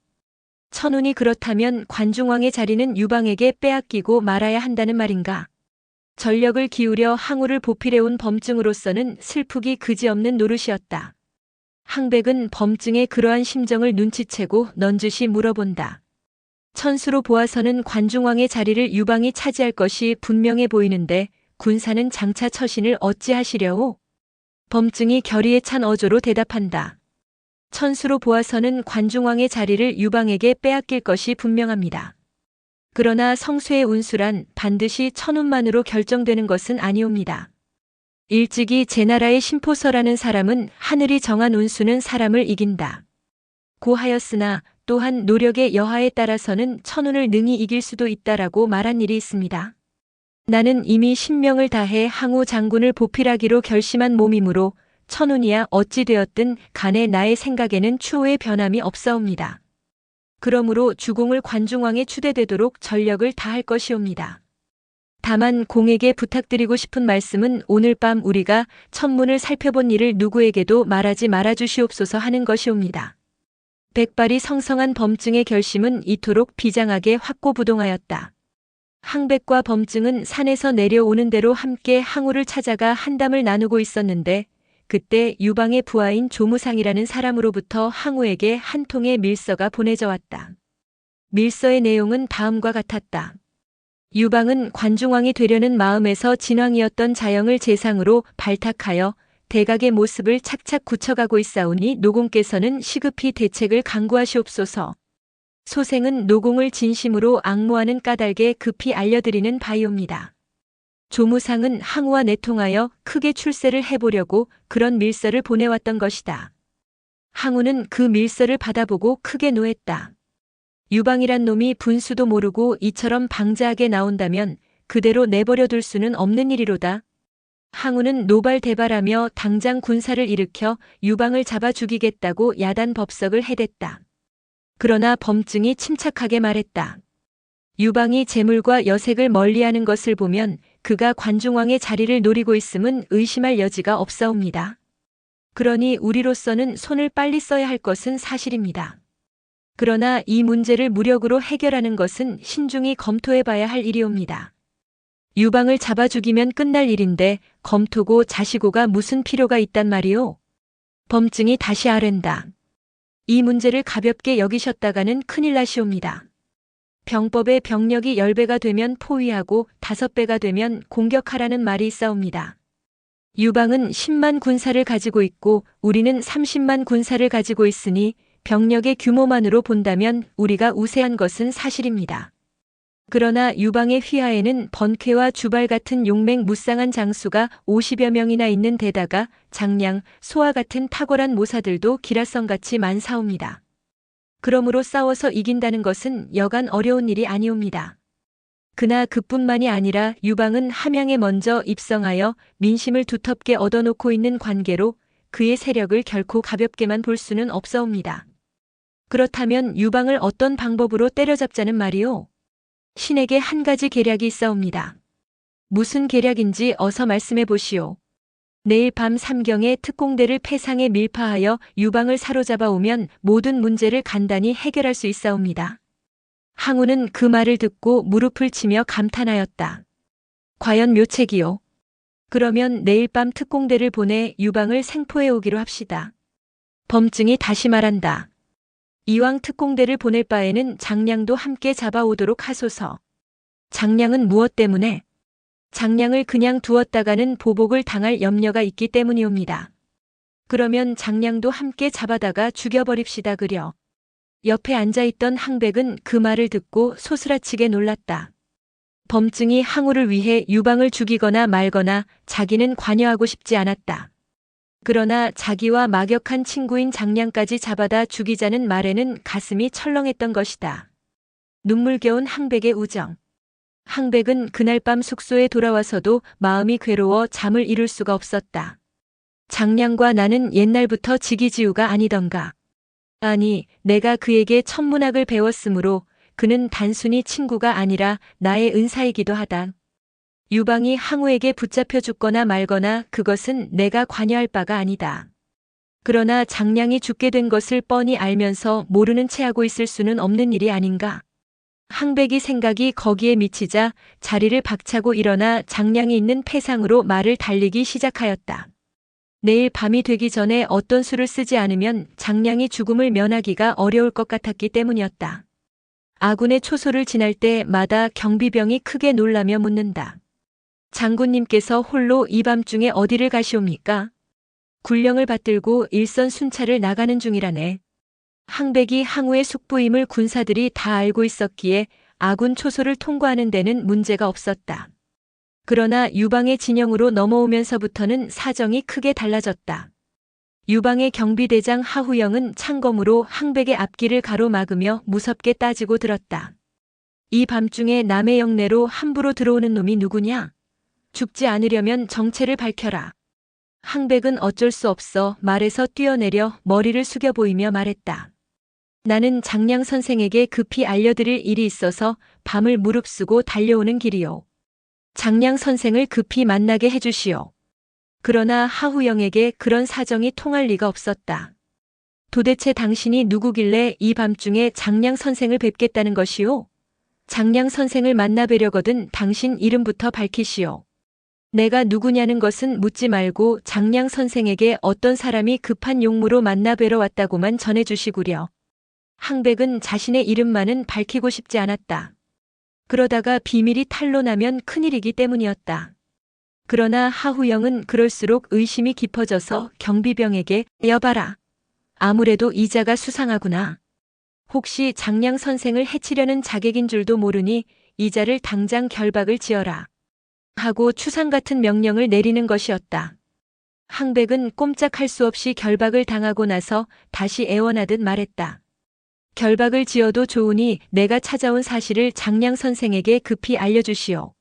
천운이 그렇다면 관중왕의 자리는 유방에게 빼앗기고 말아야 한다는 말인가? 전력을 기울여 항우를 보필해온 범증으로서는 슬프기 그지없는 노릇이었다. 항백은 범증의 그러한 심정을 눈치채고 넌지시 물어본다. 천수로 보아서는 관중왕의 자리를 유방이 차지할 것이 분명해 보이는데 군사는 장차 처신을 어찌하시려오? 범증이 결의에 찬 어조로 대답한다. 천수로 보아서는 관중왕의 자리를 유방에게 빼앗길 것이 분명합니다. 그러나 성수의 운수란 반드시 천운만으로 결정되는 것은 아니옵니다. 일찍이 제나라의 심포서라는 사람은 하늘이 정한 운수는 사람을 이긴다 고 하였으나 또한 노력의 여하에 따라서는 천운을 능히 이길 수도 있다라고 말한 일이 있습니다. 나는 이미 신명을 다해 항우 장군을 보필하기로 결심한 몸이므로 천운이야 어찌 되었든 간에 나의 생각에는 추후의 변함이 없사옵니다. 그러므로 주공을 관중왕에 추대되도록 전력을 다할 것이옵니다. 다만 공에게 부탁드리고 싶은 말씀은 오늘 밤 우리가 천문을 살펴본 일을 누구에게도 말하지 말아주시옵소서 하는 것이옵니다. 백발이 성성한 범증의 결심은 이토록 비장하게 확고부동하였다. 항백과 범증은 산에서 내려오는 대로 함께 항우를 찾아가 한담을 나누고 있었는데 그때 유방의 부하인 조무상이라는 사람으로부터 항우에게 한 통의 밀서가 보내져 왔다. 밀서의 내용은 다음과 같았다. 유방은 관중왕이 되려는 마음에서 진왕이었던 자영을 재상으로 발탁하여 대각의 모습을 착착 굳혀가고 있사오니 노공께서는 시급히 대책을 강구하시옵소서. 소생은 노공을 진심으로 앙모하는 까닭에 급히 알려드리는 바이옵니다. 조무상은 항우와 내통하여 크게 출세를 해보려고 그런 밀서를 보내왔던 것이다. 항우는 그 밀서를 받아보고 크게 노했다. 유방이란 놈이 분수도 모르고 이처럼 방자하게 나온다면 그대로 내버려둘 수는 없는 일이로다. 항우는 노발대발하며 당장 군사를 일으켜 유방을 잡아 죽이겠다고 야단 법석을 해댔다. 그러나 범증이 침착하게 말했다. 유방이 재물과 여색을 멀리하는 것을 보면 그가 관중왕의 자리를 노리고 있음은 의심할 여지가 없사옵니다. 그러니 우리로서는 손을 빨리 써야 할 것은 사실입니다. 그러나 이 문제를 무력으로 해결하는 것은 신중히 검토해봐야 할 일이옵니다. 유방을 잡아 죽이면 끝날 일인데 검토고 자시고가 무슨 필요가 있단 말이오? 범증이 다시 아랜다. 이 문제를 가볍게 여기셨다가는 큰일 나시옵니다. 병법의 병력이 10배가 되면 포위하고 5배가 되면 공격하라는 말이 있사옵니다. 유방은 10만 군사를 가지고 있고 우리는 30만 군사를 가지고 있으니 병력의 규모만으로 본다면 우리가 우세한 것은 사실입니다. 그러나 유방의 휘하에는 번쾌와 주발 같은 용맹 무쌍한 장수가 50여 명이나 있는 데다가 장량, 소와 같은 탁월한 모사들도 기라성같이 많사옵니다. 그러므로 싸워서 이긴다는 것은 여간 어려운 일이 아니옵니다. 그나 그뿐만이 아니라 유방은 함양에 먼저 입성하여 민심을 두텁게 얻어놓고 있는 관계로 그의 세력을 결코 가볍게만 볼 수는 없사옵니다. 그렇다면 유방을 어떤 방법으로 때려잡자는 말이오? 신에게 한 가지 계략이 있사옵니다. 무슨 계략인지 어서 말씀해 보시오. 내일 밤 3경에 특공대를 패상에 밀파하여 유방을 사로잡아 오면 모든 문제를 간단히 해결할 수 있사옵니다. 항우는 그 말을 듣고 무릎을 치며 감탄하였다. 과연 묘책이요. 그러면 내일 밤 특공대를 보내 유방을 생포해 오기로 합시다. 범증이 다시 말한다. 이왕 특공대를 보낼 바에는 장량도 함께 잡아오도록 하소서. 장량은 무엇 때문에? 장량을 그냥 두었다가는 보복을 당할 염려가 있기 때문이옵니다. 그러면 장량도 함께 잡아다가 죽여버립시다 그려. 옆에 앉아있던 항백은 그 말을 듣고 소스라치게 놀랐다. 범증이 항우를 위해 유방을 죽이거나 말거나 자기는 관여하고 싶지 않았다. 그러나 자기와 막역한 친구인 장량까지 잡아다 죽이자는 말에는 가슴이 철렁했던 것이다. 눈물겨운 항백의 우정. 항백은 그날 밤 숙소에 돌아와서도 마음이 괴로워 잠을 이룰 수가 없었다. 장량과 나는 옛날부터 지기지우가 아니던가. 아니, 내가 그에게 천문학을 배웠으므로 그는 단순히 친구가 아니라 나의 은사이기도 하다. 유방이 항우에게 붙잡혀 죽거나 말거나 그것은 내가 관여할 바가 아니다. 그러나 장량이 죽게 된 것을 뻔히 알면서 모르는 채 하고 있을 수는 없는 일이 아닌가. 항백이 생각이 거기에 미치자 자리를 박차고 일어나 장량이 있는 폐상으로 말을 달리기 시작하였다. 내일 밤이 되기 전에 어떤 수를 쓰지 않으면 장량이 죽음을 면하기가 어려울 것 같았기 때문이었다. 아군의 초소를 지날 때마다 경비병이 크게 놀라며 묻는다. 장군님께서 홀로 이 밤중에 어디를 가시옵니까? 군령을 받들고 일선 순찰을 나가는 중이라네. 항백이 항우의 숙부임을 군사들이 다 알고 있었기에 아군 초소를 통과하는 데는 문제가 없었다. 그러나 유방의 진영으로 넘어오면서부터는 사정이 크게 달라졌다. 유방의 경비대장 하후영은 창검으로 항백의 앞길을 가로막으며 무섭게 따지고 들었다. 이 밤중에 남의 영내로 함부로 들어오는 놈이 누구냐? 죽지 않으려면 정체를 밝혀라. 항백은 어쩔 수 없어 말에서 뛰어내려 머리를 숙여 보이며 말했다. 나는 장량 선생에게 급히 알려드릴 일이 있어서 밤을 무릅쓰고 달려오는 길이요. 장량 선생을 급히 만나게 해주시오. 그러나 하후영에게 그런 사정이 통할 리가 없었다. 도대체 당신이 누구길래 이 밤중에 장량 선생을 뵙겠다는 것이오? 장량 선생을 만나뵈려거든 당신 이름부터 밝히시오. 내가 누구냐는 것은 묻지 말고 장량 선생에게 어떤 사람이 급한 용무로 만나뵈러 왔다고만 전해주시구려. 항백은 자신의 이름만은 밝히고 싶지 않았다. 그러다가 비밀이 탄로나면 큰일이기 때문이었다. 그러나 하후영은 그럴수록 의심이 깊어져서 경비병에게 여봐라. 아무래도 이 자가 수상하구나. 혹시 장량 선생을 해치려는 자객인 줄도 모르니 이 자를 당장 결박을 지어라. 하고 추상 같은 명령을 내리는 것이었다. 항백은 꼼짝할 수 없이 결박을 당하고 나서 다시 애원하듯 말했다. 결박을 지어도 좋으니 내가 찾아온 사실을 장량 선생에게 급히 알려주시오.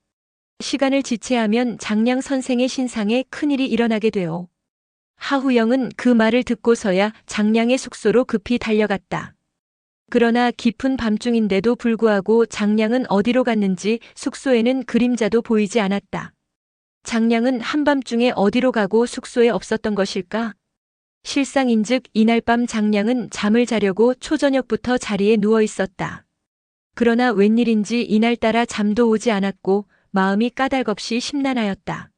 시간을 지체하면 장량 선생의 신상에 큰일이 일어나게 되오. 하후영은 그 말을 듣고서야 장량의 숙소로 급히 달려갔다. 그러나 깊은 밤중인데도 불구하고 장량은 어디로 갔는지 숙소에는 그림자도 보이지 않았다. 장량은 한밤중에 어디로 가고 숙소에 없었던 것일까? 실상인즉 이날 밤 장량은 잠을 자려고 초저녁부터 자리에 누워 있었다. 그러나 웬일인지 이날따라 잠도 오지 않았고 마음이 까닭없이 심란하였다.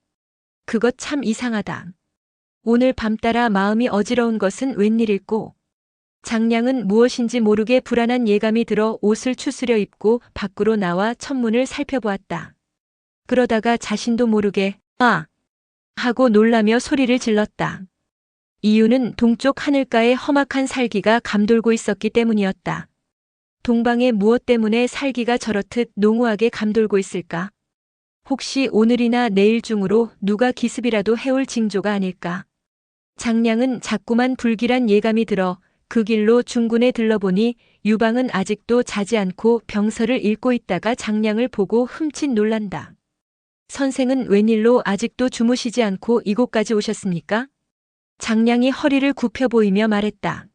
그것 참 이상하다. 오늘 밤 따라 마음이 어지러운 것은 웬일일꼬? 장량은 무엇인지 모르게 불안한 예감이 들어 옷을 추스려 입고 밖으로 나와 천문을 살펴보았다. 그러다가 자신도 모르게 아! 하고 놀라며 소리를 질렀다. 이유는 동쪽 하늘가에 험악한 살기가 감돌고 있었기 때문이었다. 동방에 무엇 때문에 살기가 저렇듯 농후하게 감돌고 있을까? 혹시 오늘이나 내일 중으로 누가 기습이라도 해올 징조가 아닐까? 장량은 자꾸만 불길한 예감이 들어 그 길로 중군에 들러보니 유방은 아직도 자지 않고 병서를 읽고 있다가 장량을 보고 흠칫 놀란다. 선생은 웬일로 아직도 주무시지 않고 이곳까지 오셨습니까? 장량이 허리를 굽혀 보이며 말했다.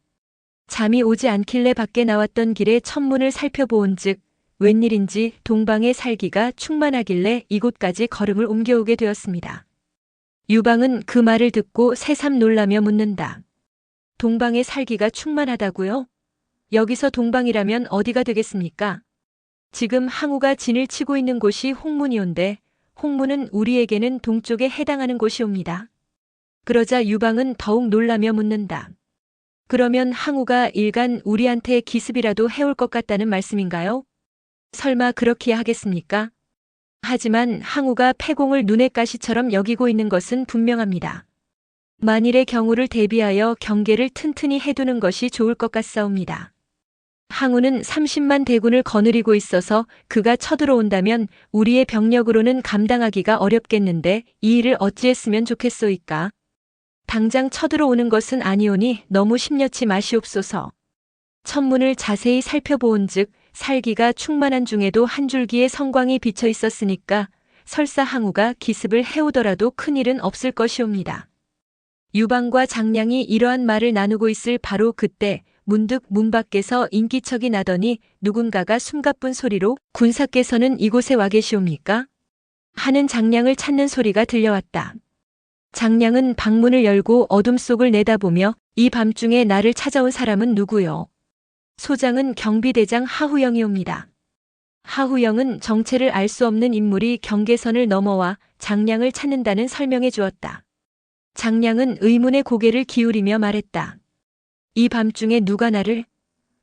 잠이 오지 않길래 밖에 나왔던 길에 천문을 살펴보온즉 웬일인지 동방의 살기가 충만하길래 이곳까지 걸음을 옮겨오게 되었습니다. 유방은 그 말을 듣고 새삼 놀라며 묻는다. 동방의 살기가 충만하다고요? 여기서 동방이라면 어디가 되겠습니까? 지금 항우가 진을 치고 있는 곳이 홍문이온데 홍문은 우리에게는 동쪽에 해당하는 곳이옵니다. 그러자 유방은 더욱 놀라며 묻는다. 그러면 항우가 일간 우리한테 기습이라도 해올 것 같다는 말씀인가요? 설마 그렇게 하겠습니까? 하지만 항우가 패공을 눈의 가시처럼 여기고 있는 것은 분명합니다. 만일의 경우를 대비하여 경계를 튼튼히 해두는 것이 좋을 것 같사옵니다. 항우는 30만 대군을 거느리고 있어서 그가 쳐들어온다면 우리의 병력으로는 감당하기가 어렵겠는데 이 일을 어찌했으면 좋겠소이까? 당장 쳐들어오는 것은 아니오니 너무 심려치 마시옵소서. 천문을 자세히 살펴보은즉 살기가 충만한 중에도 한 줄기의 성광이 비쳐 있었으니까 설사 항우가 기습을 해오더라도 큰일은 없을 것이옵니다. 유방과 장량이 이러한 말을 나누고 있을 바로 그때 문득 문 밖에서 인기척이 나더니 누군가가 숨가쁜 소리로 군사께서는 이곳에 와 계시옵니까? 하는 장량을 찾는 소리가 들려왔다. 장량은 방문을 열고 어둠 속을 내다보며 이 밤중에 나를 찾아온 사람은 누구요? 소장은 경비대장 하후영이옵니다. 하후영은 정체를 알 수 없는 인물이 경계선을 넘어와 장량을 찾는다는 설명해 주었다. 장량은 의문의 고개를 기울이며 말했다. 이 밤중에 누가 나를?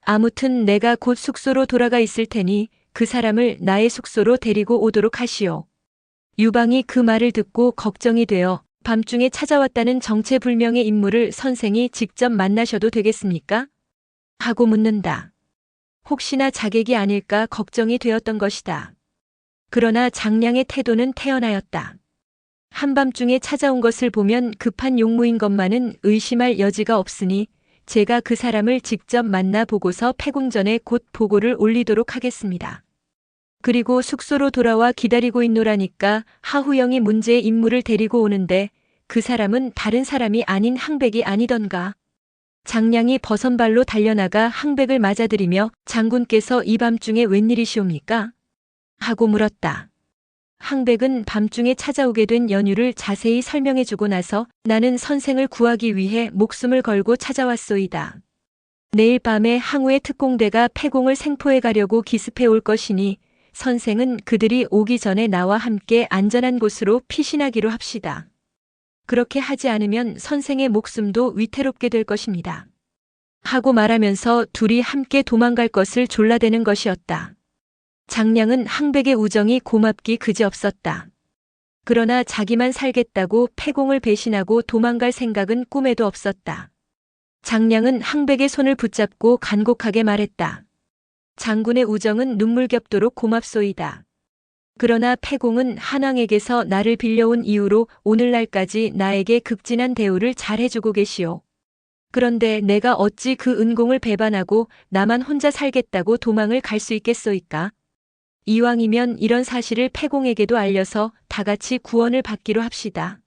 아무튼 내가 곧 숙소로 돌아가 있을 테니 그 사람을 나의 숙소로 데리고 오도록 하시오. 유방이 그 말을 듣고 걱정이 되어 밤중에 찾아왔다는 정체불명의 인물을 선생이 직접 만나셔도 되겠습니까? 하고 묻는다. 혹시나 자객이 아닐까 걱정이 되었던 것이다. 그러나 장량의 태도는 태연하였다. 한밤중에 찾아온 것을 보면 급한 용무인 것만은 의심할 여지가 없으니 제가 그 사람을 직접 만나보고서 패공전에 곧 보고를 올리도록 하겠습니다. 그리고 숙소로 돌아와 기다리고 있노라니까 하후영이 문제의 인물을 데리고 오는데 그 사람은 다른 사람이 아닌 항백이 아니던가. 장량이 버선발로 달려나가 항백을 맞아들이며 장군께서 이 밤중에 웬일이시옵니까? 하고 물었다. 항백은 밤중에 찾아오게 된 연유를 자세히 설명해주고 나서 나는 선생을 구하기 위해 목숨을 걸고 찾아왔소이다. 내일 밤에 항우의 특공대가 패공을 생포해 가려고 기습해 올 것이니 선생은 그들이 오기 전에 나와 함께 안전한 곳으로 피신하기로 합시다. 그렇게 하지 않으면 선생의 목숨도 위태롭게 될 것입니다. 하고 말하면서 둘이 함께 도망갈 것을 졸라대는 것이었다. 장량은 항백의 우정이 고맙기 그지없었다. 그러나 자기만 살겠다고 패공을 배신하고 도망갈 생각은 꿈에도 없었다. 장량은 항백의 손을 붙잡고 간곡하게 말했다. 장군의 우정은 눈물겹도록 고맙소이다. 그러나 패공은 한왕에게서 나를 빌려온 이후로 오늘날까지 나에게 극진한 대우를 잘해주고 계시오. 그런데 내가 어찌 그 은공을 배반하고 나만 혼자 살겠다고 도망을 갈 수 있겠소이까? 이왕이면 이런 사실을 패공에게도 알려서 다 같이 구원을 받기로 합시다.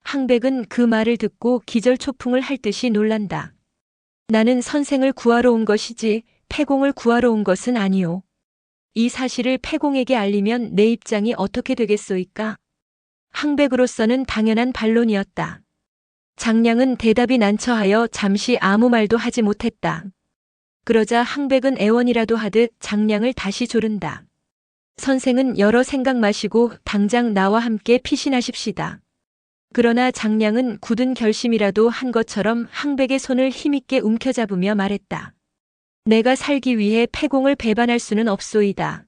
항백은 그 말을 듣고 기절초풍을 할 듯이 놀란다. 나는 선생을 구하러 온 것이지 패공을 구하러 온 것은 아니오. 이 사실을 패공에게 알리면 내 입장이 어떻게 되겠소이까? 항백으로서는 당연한 반론이었다. 장량은 대답이 난처하여 잠시 아무 말도 하지 못했다. 그러자 항백은 애원이라도 하듯 장량을 다시 조른다. 선생은 여러 생각 마시고 당장 나와 함께 피신하십시다. 그러나 장량은 굳은 결심이라도 한 것처럼 항백의 손을 힘있게 움켜잡으며 말했다. 내가 살기 위해 패공을 배반할 수는 없소이다.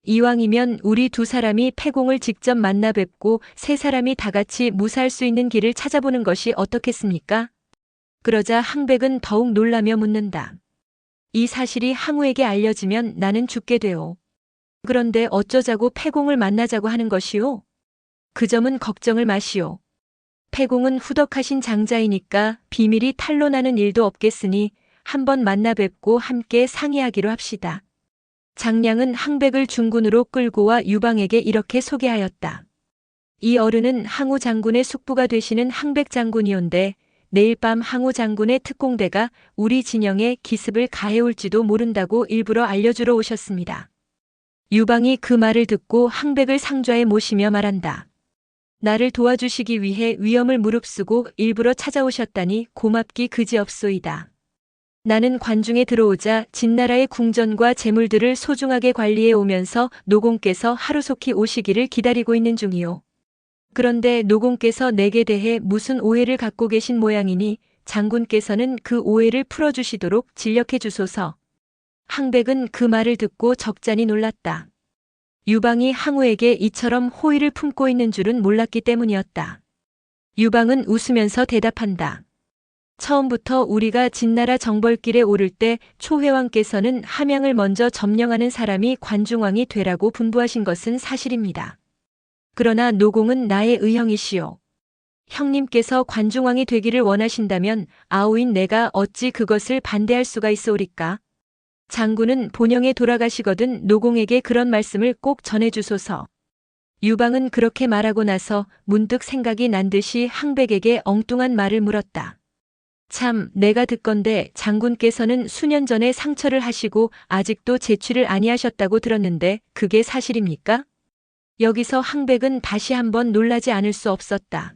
이왕이면 우리 두 사람이 패공을 직접 만나 뵙고 세 사람이 다 같이 무사할 수 있는 길을 찾아보는 것이 어떻겠습니까? 그러자 항백은 더욱 놀라며 묻는다. 이 사실이 항우에게 알려지면 나는 죽게 되오. 그런데 어쩌자고 패공을 만나자고 하는 것이오? 그 점은 걱정을 마시오. 패공은 후덕하신 장자이니까 비밀이 탄로나는 일도 없겠으니 한번 만나 뵙고 함께 상의하기로 합시다. 장량은 항백을 중군으로 끌고 와 유방에게 이렇게 소개하였다. 이 어른은 항우 장군의 숙부가 되시는 항백 장군이온데 내일 밤 항우 장군의 특공대가 우리 진영에 기습을 가해올지도 모른다고 일부러 알려주러 오셨습니다. 유방이 그 말을 듣고 항백을 상좌에 모시며 말한다. 나를 도와주시기 위해 위험을 무릅쓰고 일부러 찾아오셨다니 고맙기 그지없소이다. 나는 관중에 들어오자 진나라의 궁전과 재물들을 소중하게 관리해 오면서 노공께서 하루속히 오시기를 기다리고 있는 중이오. 그런데 노공께서 내게 대해 무슨 오해를 갖고 계신 모양이니 장군께서는 그 오해를 풀어주시도록 진력해 주소서. 항백은 그 말을 듣고 적잖이 놀랐다. 유방이 항우에게 이처럼 호의를 품고 있는 줄은 몰랐기 때문이었다. 유방은 웃으면서 대답한다. 처음부터 우리가 진나라 정벌길에 오를 때 초회왕께서는 함양을 먼저 점령하는 사람이 관중왕이 되라고 분부하신 것은 사실입니다. 그러나 노공은 나의 의형이시오. 형님께서 관중왕이 되기를 원하신다면 아우인 내가 어찌 그것을 반대할 수가 있어오리까? 장군은 본영에 돌아가시거든 노공에게 그런 말씀을 꼭 전해주소서. 유방은 그렇게 말하고 나서 문득 생각이 난 듯이 항백에게 엉뚱한 말을 물었다. 참, 내가 듣건대 장군께서는 수년 전에 상처를 하시고 아직도 제취를 아니하셨다고 들었는데 그게 사실입니까? 여기서 항백은 다시 한번 놀라지 않을 수 없었다.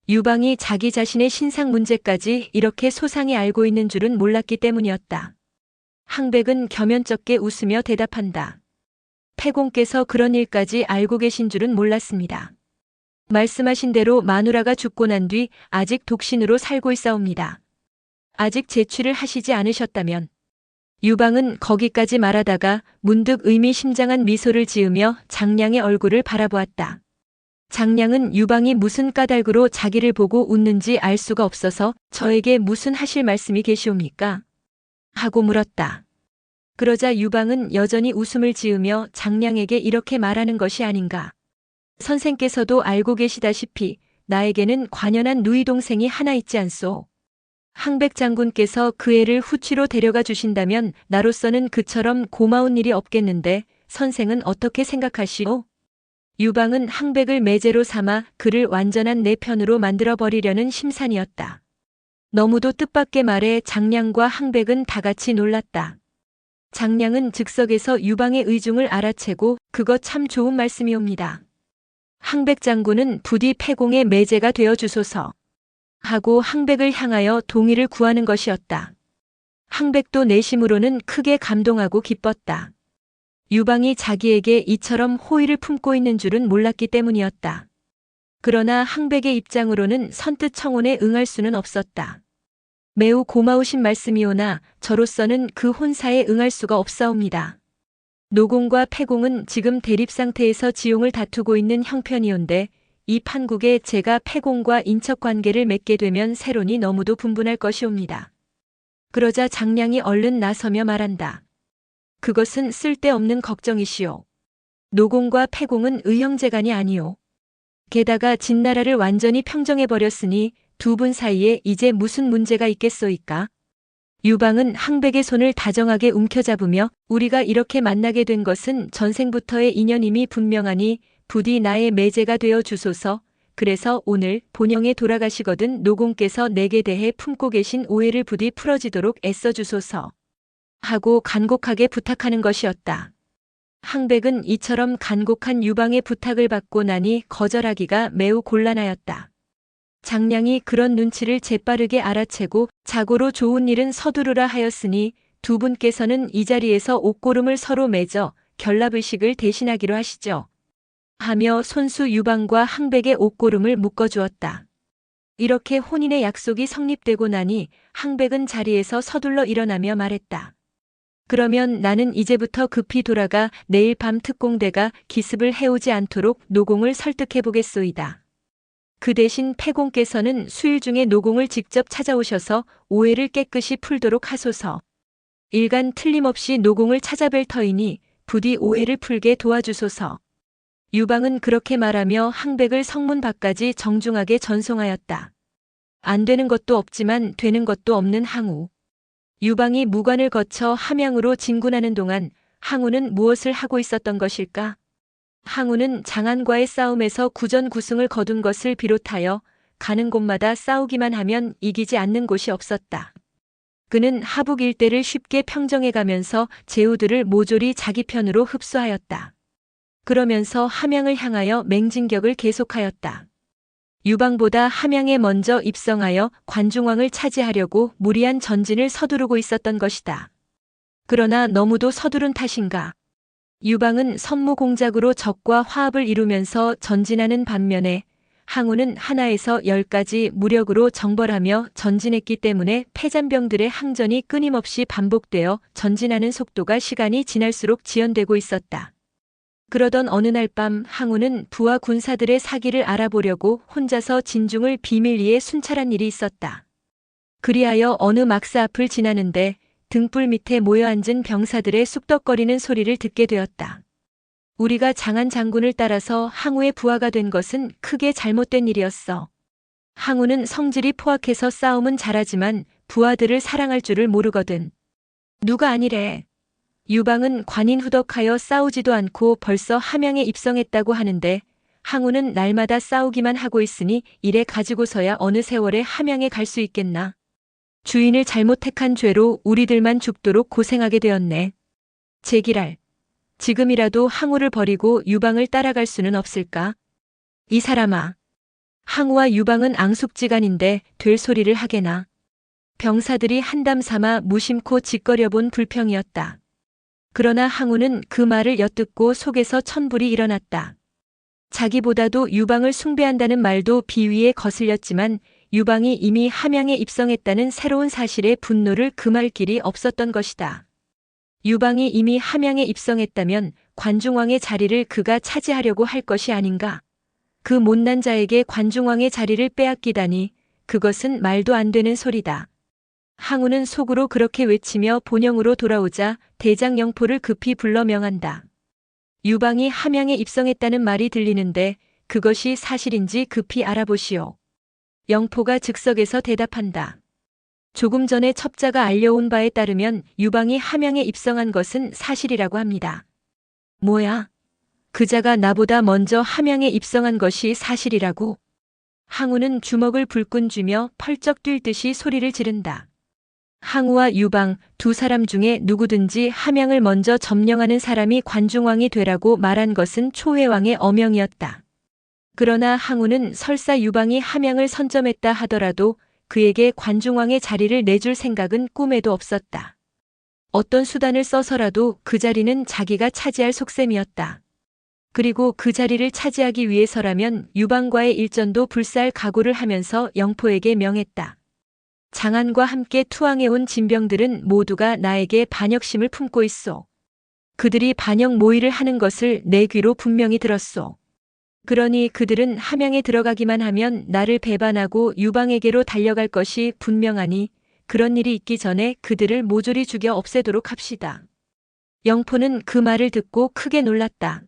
유방이 자기 자신의 신상 문제까지 이렇게 소상히 알고 있는 줄은 몰랐기 때문이었다. 항백은 겸연쩍게 웃으며 대답한다. 패공께서 그런 일까지 알고 계신 줄은 몰랐습니다. 말씀하신 대로 마누라가 죽고 난 뒤 아직 독신으로 살고 있사옵니다. 아직 제취를 하시지 않으셨다면. 유방은 거기까지 말하다가 문득 의미심장한 미소를 지으며 장량의 얼굴을 바라보았다. 장량은 유방이 무슨 까닭으로 자기를 보고 웃는지 알 수가 없어서 저에게 무슨 하실 말씀이 계시옵니까? 하고 물었다. 그러자 유방은 여전히 웃음을 지으며 장량에게 이렇게 말하는 것이 아닌가. 선생께서도 알고 계시다시피 나에게는 관연한 누이 동생이 하나 있지 않소. 항백 장군께서 그 애를 후치로 데려가 주신다면 나로서는 그처럼 고마운 일이 없겠는데 선생은 어떻게 생각하시오? 유방은 항백을 매제로 삼아 그를 완전한 내 편으로 만들어버리려는 심산이었다. 너무도 뜻밖의 말에 장량과 항백은 다 같이 놀랐다. 장량은 즉석에서 유방의 의중을 알아채고 그거 참 좋은 말씀이옵니다. 항백 장군은 부디 패공의 매제가 되어 주소서. 하고 항백을 향하여 동의를 구하는 것이었다. 항백도 내심으로는 크게 감동하고 기뻤다. 유방이 자기에게 이처럼 호의를 품고 있는 줄은 몰랐기 때문이었다. 그러나 항백의 입장으로는 선뜻 청혼에 응할 수는 없었다. 매우 고마우신 말씀이오나 저로서는 그 혼사에 응할 수가 없사옵니다. 노공과 패공은 지금 대립 상태에서 지용을 다투고 있는 형편이온데 이 판국에 제가 패공과 인척관계를 맺게 되면 세론이 너무도 분분할 것이옵니다. 그러자 장량이 얼른 나서며 말한다. 그것은 쓸데없는 걱정이시오. 노공과 패공은 의형제간이 아니오. 게다가 진나라를 완전히 평정해버렸으니 두 분 사이에 이제 무슨 문제가 있겠소이까? 유방은 항백의 손을 다정하게 움켜잡으며 우리가 이렇게 만나게 된 것은 전생부터의 인연임이 분명하니 부디 나의 매제가 되어 주소서. 그래서 오늘 본영에 돌아가시거든 노공께서 내게 대해 품고 계신 오해를 부디 풀어지도록 애써 주소서. 하고 간곡하게 부탁하는 것이었다. 항백은 이처럼 간곡한 유방의 부탁을 받고 나니 거절하기가 매우 곤란하였다. 장량이 그런 눈치를 재빠르게 알아채고 자고로 좋은 일은 서두르라 하였으니 두 분께서는 이 자리에서 옷고름을 서로 맺어 결납의식을 대신하기로 하시죠. 하며 손수 유방과 항백의 옷고름을 묶어주었다. 이렇게 혼인의 약속이 성립되고 나니 항백은 자리에서 서둘러 일어나며 말했다. 그러면 나는 이제부터 급히 돌아가 내일 밤 특공대가 기습을 해오지 않도록 노공을 설득해보겠소이다. 그 대신 패공께서는 수일 중에 노공을 직접 찾아오셔서 오해를 깨끗이 풀도록 하소서. 일간 틀림없이 노공을 찾아뵐 터이니 부디 오해를 풀게 도와주소서. 유방은 그렇게 말하며 항백을 성문 밖까지 정중하게 전송하였다. 안 되는 것도 없지만 되는 것도 없는 항우. 유방이 무관을 거쳐 함양으로 진군하는 동안 항우는 무엇을 하고 있었던 것일까? 항우는 장안과의 싸움에서 구전구승을 거둔 것을 비롯하여 가는 곳마다 싸우기만 하면 이기지 않는 곳이 없었다. 그는 하북 일대를 쉽게 평정해가면서 제후들을 모조리 자기 편으로 흡수하였다. 그러면서 함양을 향하여 맹진격을 계속하였다. 유방보다 함양에 먼저 입성하여 관중왕을 차지하려고 무리한 전진을 서두르고 있었던 것이다. 그러나 너무도 서두른 탓인가? 유방은 선무공작으로 적과 화합을 이루면서 전진하는 반면에 항우는 하나에서 10까지 무력으로 정벌하며 전진했기 때문에 패잔병들의 항전이 끊임없이 반복되어 전진하는 속도가 시간이 지날수록 지연되고 있었다. 그러던 어느 날 밤 항우는 부하 군사들의 사기를 알아보려고 혼자서 진중을 비밀리에 순찰한 일이 있었다. 그리하여 어느 막사 앞을 지나는데 등불 밑에 모여 앉은 병사들의 쑥덕거리는 소리를 듣게 되었다. 우리가 장안 장군을 따라서 항우의 부하가 된 것은 크게 잘못된 일이었어. 항우는 성질이 포악해서 싸움은 잘하지만 부하들을 사랑할 줄을 모르거든. 누가 아니래. 유방은 관인 후덕하여 싸우지도 않고 벌써 함양에 입성했다고 하는데 항우는 날마다 싸우기만 하고 있으니 이래 가지고서야 어느 세월에 함양에 갈 수 있겠나. 주인을 잘못 택한 죄로 우리들만 죽도록 고생하게 되었네. 제기랄. 지금이라도 항우를 버리고 유방을 따라갈 수는 없을까? 이 사람아. 항우와 유방은 앙숙지간인데 될 소리를 하게나. 병사들이 한담 삼아 무심코 짓거려본 불평이었다. 그러나 항우는 그 말을 엿듣고 속에서 천불이 일어났다. 자기보다도 유방을 숭배한다는 말도 비위에 거슬렸지만 유방이 이미 함양에 입성했다는 새로운 사실에 분노를 금할 길이 없었던 것이다. 유방이 이미 함양에 입성했다면 관중왕의 자리를 그가 차지하려고 할 것이 아닌가. 그 못난 자에게 관중왕의 자리를 빼앗기다니 그것은 말도 안 되는 소리다. 항우는 속으로 그렇게 외치며 본영으로 돌아오자 대장 영포를 급히 불러 명한다. 유방이 함양에 입성했다는 말이 들리는데 그것이 사실인지 급히 알아보시오. 영포가 즉석에서 대답한다. 조금 전에 첩자가 알려온 바에 따르면 유방이 함양에 입성한 것은 사실이라고 합니다. 뭐야? 그자가 나보다 먼저 함양에 입성한 것이 사실이라고? 항우는 주먹을 불끈 쥐며 펄쩍 뛸 듯이 소리를 지른다. 항우와 유방 두 사람 중에 누구든지 함양을 먼저 점령하는 사람이 관중왕이 되라고 말한 것은 초회왕의 어명이었다. 그러나 항우는 설사 유방이 함양을 선점했다 하더라도 그에게 관중왕의 자리를 내줄 생각은 꿈에도 없었다. 어떤 수단을 써서라도 그 자리는 자기가 차지할 속셈이었다. 그리고 그 자리를 차지하기 위해서라면 유방과의 일전도 불사할 각오를 하면서 영포에게 명했다. 장안과 함께 투항해온 진병들은 모두가 나에게 반역심을 품고 있소. 그들이 반역 모의를 하는 것을 내 귀로 분명히 들었소. 그러니 그들은 함양에 들어가기만 하면 나를 배반하고 유방에게로 달려갈 것이 분명하니 그런 일이 있기 전에 그들을 모조리 죽여 없애도록 합시다. 영포는 그 말을 듣고 크게 놀랐다.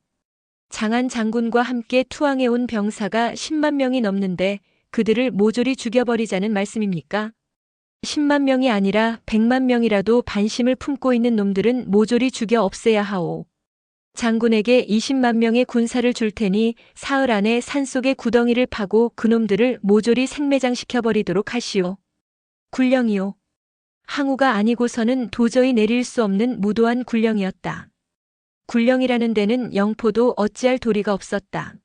장안 장군과 함께 투항해온 병사가 10만 명이 넘는데 그들을 모조리 죽여버리자는 말씀입니까? 10만 명이 아니라 100만 명이라도 반심을 품고 있는 놈들은 모조리 죽여 없애야 하오. 장군에게 20만 명의 군사를 줄 테니 사흘 안에 산속의 구덩이를 파고 그놈들을 모조리 생매장시켜버리도록 하시오. 굴령이요. 항우가 아니고서는 도저히 내릴 수 없는 무도한 굴령이었다. 굴령이라는 데는 영포도 어찌할 도리가 없었다.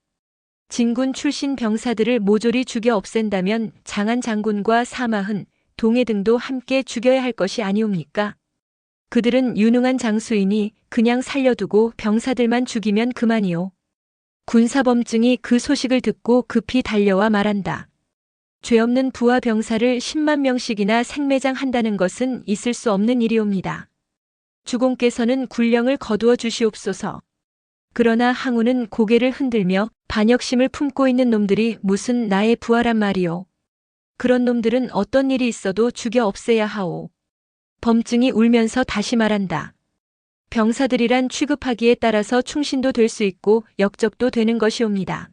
진군 출신 병사들을 모조리 죽여 없앤다면 장안 장군과 사마흔, 동해 등도 함께 죽여야 할 것이 아니옵니까? 그들은 유능한 장수이니 그냥 살려두고 병사들만 죽이면 그만이오. 군사범증이 그 소식을 듣고 급히 달려와 말한다. 죄 없는 부하 병사를 10만 명씩이나 생매장한다는 것은 있을 수 없는 일이옵니다. 주공께서는 굴령을 거두어 주시옵소서. 그러나 항우는 고개를 흔들며 반역심을 품고 있는 놈들이 무슨 나의 부하란 말이오. 그런 놈들은 어떤 일이 있어도 죽여 없애야 하오. 범증이 울면서 다시 말한다. 병사들이란 취급하기에 따라서 충신도 될 수 있고 역적도 되는 것이옵니다.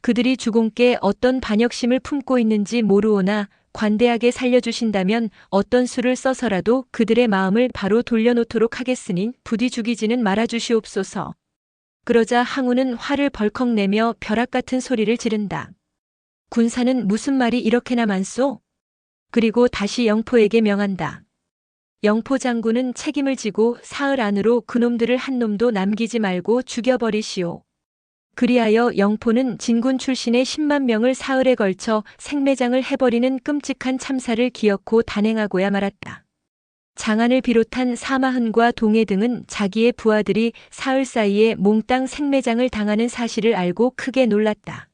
그들이 주공께 어떤 반역심을 품고 있는지 모르오나 관대하게 살려주신다면 어떤 수를 써서라도 그들의 마음을 바로 돌려놓도록 하겠으니 부디 죽이지는 말아주시옵소서. 그러자 항우는 화를 벌컥 내며 벼락 같은 소리를 지른다. 군사는 무슨 말이 이렇게나 많소? 그리고 다시 영포에게 명한다. 영포 장군은 책임을 지고 사흘 안으로 그놈들을 한 놈도 남기지 말고 죽여버리시오. 그리하여 영포는 진군 출신의 10만 명을 사흘에 걸쳐 생매장을 해버리는 끔찍한 참사를 기어코 단행하고야 말았다. 장안을 비롯한 사마흔과 동해 등은 자기의 부하들이 사흘 사이에 몽땅 생매장을 당하는 사실을 알고 크게 놀랐다.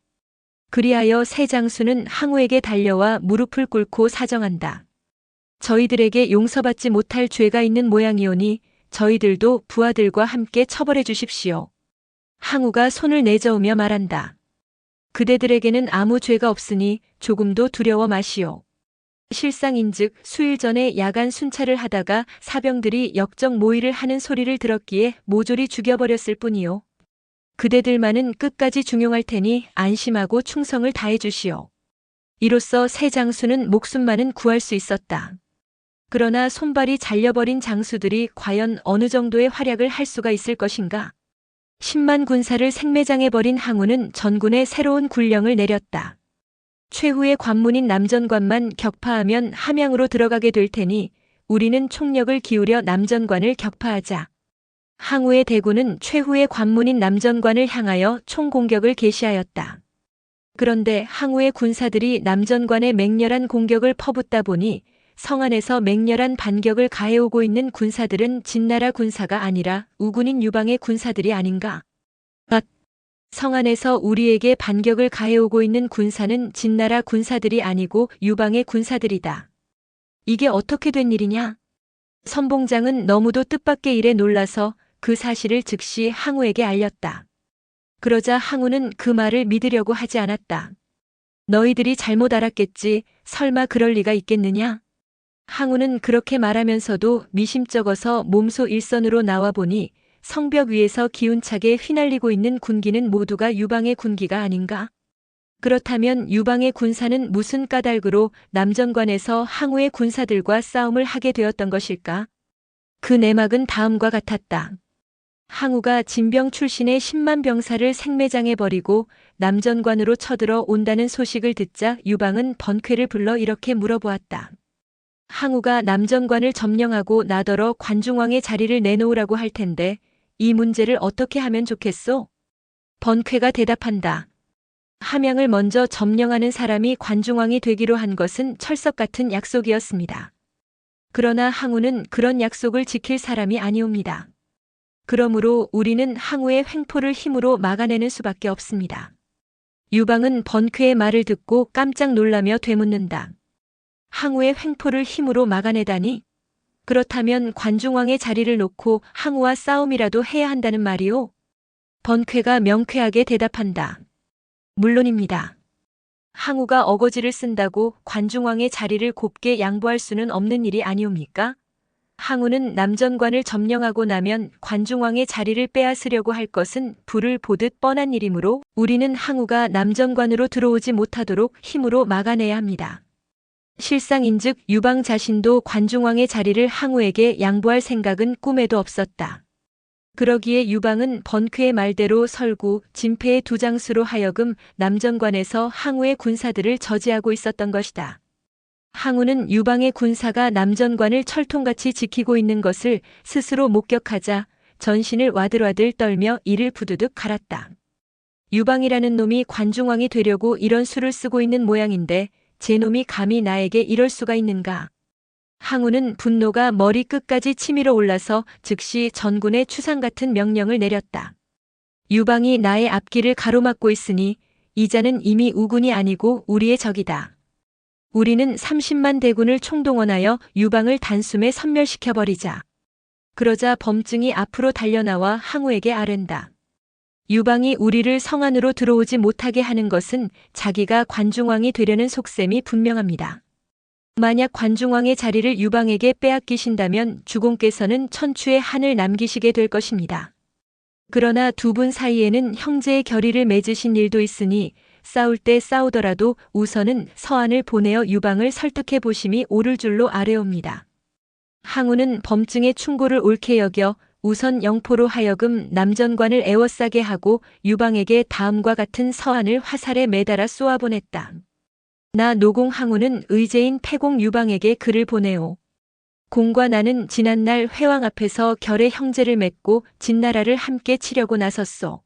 그리하여 세 장수는 항우에게 달려와 무릎을 꿇고 사정한다. 저희들에게 용서받지 못할 죄가 있는 모양이오니 저희들도 부하들과 함께 처벌해 주십시오. 항우가 손을 내저으며 말한다. 그대들에게는 아무 죄가 없으니 조금도 두려워 마시오. 실상인즉 수일 전에 야간 순찰을 하다가 사병들이 역적 모의를 하는 소리를 들었기에 모조리 죽여버렸을 뿐이요. 그대들만은 끝까지 중용할 테니 안심하고 충성을 다해 주시오. 이로써 새 장수는 목숨만은 구할 수 있었다. 그러나 손발이 잘려버린 장수들이 과연 어느 정도의 활약을 할 수가 있을 것인가? 10만 군사를 생매장해버린 항우는 전군에 새로운 군령을 내렸다. 최후의 관문인 남전관만 격파하면 함양으로 들어가게 될 테니 우리는 총력을 기울여 남전관을 격파하자. 항우의 대군은 최후의 관문인 남전관을 향하여 총공격을 개시하였다. 그런데 항우의 군사들이 남전관에 맹렬한 공격을 퍼붓다 보니 성 안에서 맹렬한 반격을 가해오고 있는 군사들은 진나라 군사가 아니라 우군인 유방의 군사들이 아닌가? 성 안에서 우리에게 반격을 가해오고 있는 군사는 진나라 군사들이 아니고 유방의 군사들이다. 이게 어떻게 된 일이냐? 선봉장은 너무도 뜻밖의 일에 놀라서 그 사실을 즉시 항우에게 알렸다. 그러자 항우는 그 말을 믿으려고 하지 않았다. 너희들이 잘못 알았겠지. 설마 그럴 리가 있겠느냐? 항우는 그렇게 말하면서도 미심쩍어서 몸소 일선으로 나와 보니 성벽 위에서 기운차게 휘날리고 있는 군기는 모두가 유방의 군기가 아닌가? 그렇다면 유방의 군사는 무슨 까닭으로 남전관에서 항우의 군사들과 싸움을 하게 되었던 것일까? 그 내막은 다음과 같았다. 항우가 진병 출신의 10만 병사를 생매장해버리고 남전관으로 쳐들어 온다는 소식을 듣자 유방은 번쾌를 불러 이렇게 물어보았다. 항우가 남전관을 점령하고 나더러 관중왕의 자리를 내놓으라고 할 텐데 이 문제를 어떻게 하면 좋겠소? 번쾌가 대답한다. 함양을 먼저 점령하는 사람이 관중왕이 되기로 한 것은 철석 같은 약속이었습니다. 그러나 항우는 그런 약속을 지킬 사람이 아니옵니다. 그러므로 우리는 항우의 횡포를 힘으로 막아내는 수밖에 없습니다. 유방은 번쾌의 말을 듣고 깜짝 놀라며 되묻는다. 항우의 횡포를 힘으로 막아내다니? 그렇다면 관중왕의 자리를 놓고 항우와 싸움이라도 해야 한다는 말이오? 번쾌가 명쾌하게 대답한다. 물론입니다. 항우가 어거지를 쓴다고 관중왕의 자리를 곱게 양보할 수는 없는 일이 아니옵니까? 항우는 남전관을 점령하고 나면 관중왕의 자리를 빼앗으려고 할 것은 불을 보듯 뻔한 일이므로 우리는 항우가 남전관으로 들어오지 못하도록 힘으로 막아내야 합니다. 실상인즉 유방 자신도 관중왕의 자리를 항우에게 양보할 생각은 꿈에도 없었다. 그러기에 유방은 번쾌의 말대로 설구, 진패의 두 장수로 하여금 남전관에서 항우의 군사들을 저지하고 있었던 것이다. 항우는 유방의 군사가 남전관을 철통같이 지키고 있는 것을 스스로 목격하자 전신을 와들와들 떨며 이를 부두둑 갈았다. 유방이라는 놈이 관중왕이 되려고 이런 수를 쓰고 있는 모양인데 제 놈이 감히 나에게 이럴 수가 있는가? 항우는 분노가 머리 끝까지 치밀어 올라서 즉시 전군에 추상 같은 명령을 내렸다. 유방이 나의 앞길을 가로막고 있으니 이 자는 이미 우군이 아니고 우리의 적이다. 우리는 30만 대군을 총동원하여 유방을 단숨에 섬멸시켜버리자. 그러자 범증이 앞으로 달려나와 항우에게 아른다. 유방이 우리를 성 안으로 들어오지 못하게 하는 것은 자기가 관중왕이 되려는 속셈이 분명합니다. 만약 관중왕의 자리를 유방에게 빼앗기신다면 주공께서는 천추의 한을 남기시게 될 것입니다. 그러나 두 분 사이에는 형제의 결의를 맺으신 일도 있으니 싸울 때 싸우더라도 우선은 서한을 보내어 유방을 설득해 보심이 옳을 줄로 아뢰옵니다. 항우는 범증의 충고를 옳게 여겨 우선 영포로 하여금 남전관을 에워싸게 하고 유방에게 다음과 같은 서한을 화살에 매달아 쏘아보냈다. 나 노공 항우는 의제인 패공 유방에게 글을 보내오. 공과 나는 지난날 회왕 앞에서 결의 형제를 맺고 진나라를 함께 치려고 나섰소.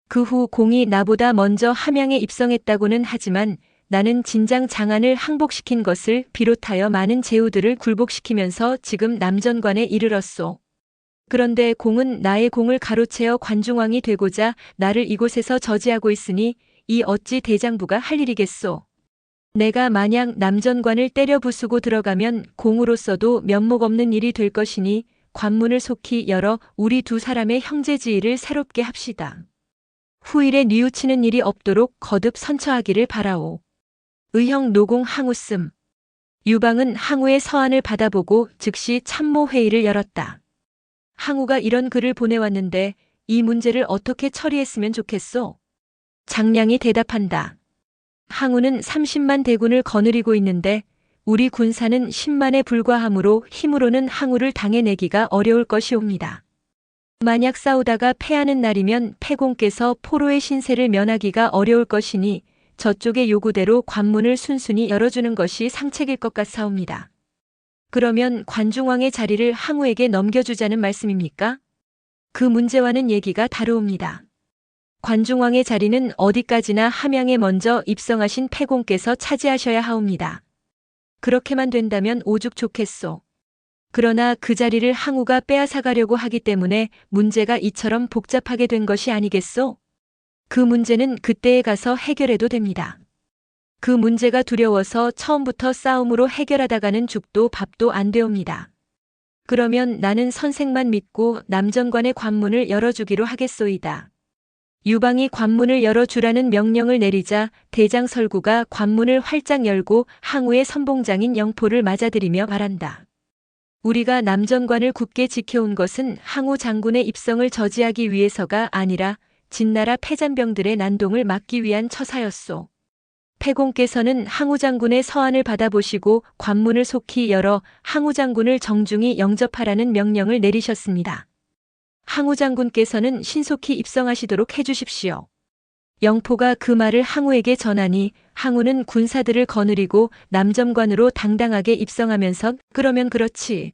그 후 공이 나보다 먼저 함양에 입성했다고는 하지만 나는 진장 장안을 항복시킨 것을 비롯하여 많은 제후들을 굴복시키면서 지금 남전관에 이르렀소. 그런데 공은 나의 공을 가로채어 관중왕이 되고자 나를 이곳에서 저지하고 있으니 이 어찌 대장부가 할 일이겠소. 내가 만약 남전관을 때려 부수고 들어가면 공으로서도 면목 없는 일이 될 것이니 관문을 속히 열어 우리 두 사람의 형제지의를 새롭게 합시다. 후일에 뉘우치는 일이 없도록 거듭 선처하기를 바라오. 의형 노공 항우씀. 유방은 항우의 서한을 받아보고 즉시 참모 회의를 열었다. 항우가 이런 글을 보내왔는데 이 문제를 어떻게 처리했으면 좋겠소? 장량이 대답한다. 항우는 30만 대군을 거느리고 있는데 우리 군사는 10만에 불과하므로 힘으로는 항우를 당해내기가 어려울 것이옵니다. 만약 싸우다가 패하는 날이면 패공께서 포로의 신세를 면하기가 어려울 것이니 저쪽의 요구대로 관문을 순순히 열어주는 것이 상책일 것 같사옵니다. 그러면 관중왕의 자리를 항우에게 넘겨주자는 말씀입니까? 그 문제와는 얘기가 다르옵니다. 관중왕의 자리는 어디까지나 함양에 먼저 입성하신 패공께서 차지하셔야 하옵니다. 그렇게만 된다면 오죽 좋겠소. 그러나 그 자리를 항우가 빼앗아가려고 하기 때문에 문제가 이처럼 복잡하게 된 것이 아니겠소? 그 문제는 그때에 가서 해결해도 됩니다. 그 문제가 두려워서 처음부터 싸움으로 해결하다가는 죽도 밥도 안 되옵니다. 그러면 나는 선생만 믿고 남정관의 관문을 열어주기로 하겠소이다. 유방이 관문을 열어주라는 명령을 내리자 대장 설구가 관문을 활짝 열고 항우의 선봉장인 영포를 맞아들이며 말한다. 우리가 남정관을 굳게 지켜온 것은 항우 장군의 입성을 저지하기 위해서가 아니라 진나라 패잔병들의 난동을 막기 위한 처사였소. 패공께서는 항우 장군의 서한을 받아보시고 관문을 속히 열어 항우 장군을 정중히 영접하라는 명령을 내리셨습니다. 항우 장군께서는 신속히 입성하시도록 해주십시오. 영포가 그 말을 항우에게 전하니 항우는 군사들을 거느리고 남정관으로 당당하게 입성하면서 그러면 그렇지.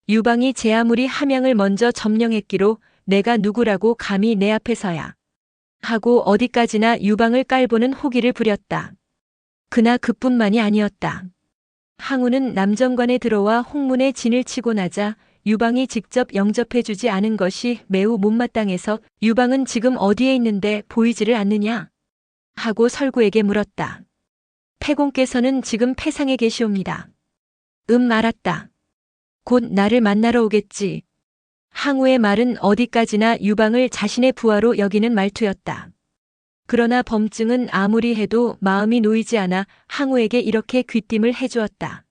유방이 제 아무리 함양을 먼저 점령했기로 내가 누구라고 감히 내 앞에 서야. 하고 어디까지나 유방을 깔보는 호기를 부렸다. 그나 그뿐만이 아니었다. 항우는 남정관에 들어와 홍문에 진을 치고 나자 유방이 직접 영접해주지 않은 것이 매우 못마땅해서 유방은 지금 어디에 있는데 보이지를 않느냐? 하고 설구에게 물었다. 패공께서는 지금 패상에 계시옵니다. 알았다. 곧 나를 만나러 오겠지. 항우의 말은 어디까지나 유방을 자신의 부하로 여기는 말투였다. 그러나 범증은 아무리 해도 마음이 놓이지 않아 항우에게 이렇게 귀띔을 해주었다.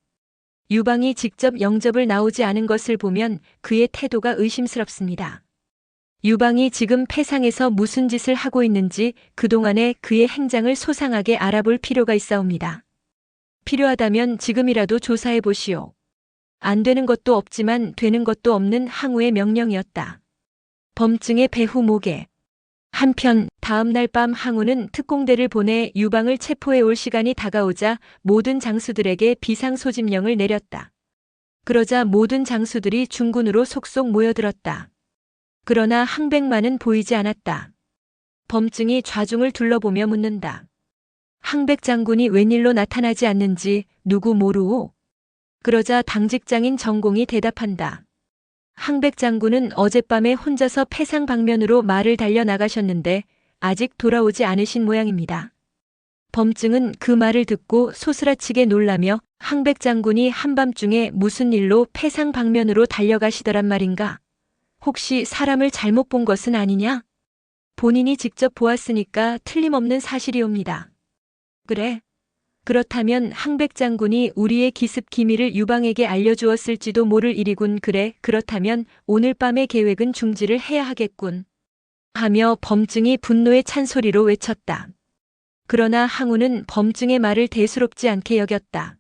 유방이 직접 영접을 나오지 않은 것을 보면 그의 태도가 의심스럽습니다. 유방이 지금 패상에서 무슨 짓을 하고 있는지 그동안의 그의 행장을 소상하게 알아볼 필요가 있사옵니다. 필요하다면 지금이라도 조사해 보시오. 안 되는 것도 없지만 되는 것도 없는 항우의 명령이었다. 범증의 배후 모계. 한편 다음 날 밤 항우는 특공대를 보내 유방을 체포해 올 시간이 다가오자 모든 장수들에게 비상소집령을 내렸다. 그러자 모든 장수들이 중군으로 속속 모여들었다. 그러나 항백만은 보이지 않았다. 범증이 좌중을 둘러보며 묻는다. 항백 장군이 웬일로 나타나지 않는지 누구 모르오? 그러자 당직장인 정공이 대답한다. 항백 장군은 어젯밤에 혼자서 패상 방면으로 말을 달려나가셨는데 아직 돌아오지 않으신 모양입니다. 범증은 그 말을 듣고 소스라치게 놀라며 항백 장군이 한밤중에 무슨 일로 패상 방면으로 달려가시더란 말인가? 혹시 사람을 잘못 본 것은 아니냐? 본인이 직접 보았으니까 틀림없는 사실이옵니다. 그래. 그렇다면 항백 장군이 우리의 기습 기밀을 유방에게 알려주었을지도 모를 일이군. 그래, 그렇다면 오늘 밤의 계획은 중지를 해야 하겠군. 하며 범증이 분노에 찬 소리로 외쳤다. 그러나 항우는 범증의 말을 대수롭지 않게 여겼다.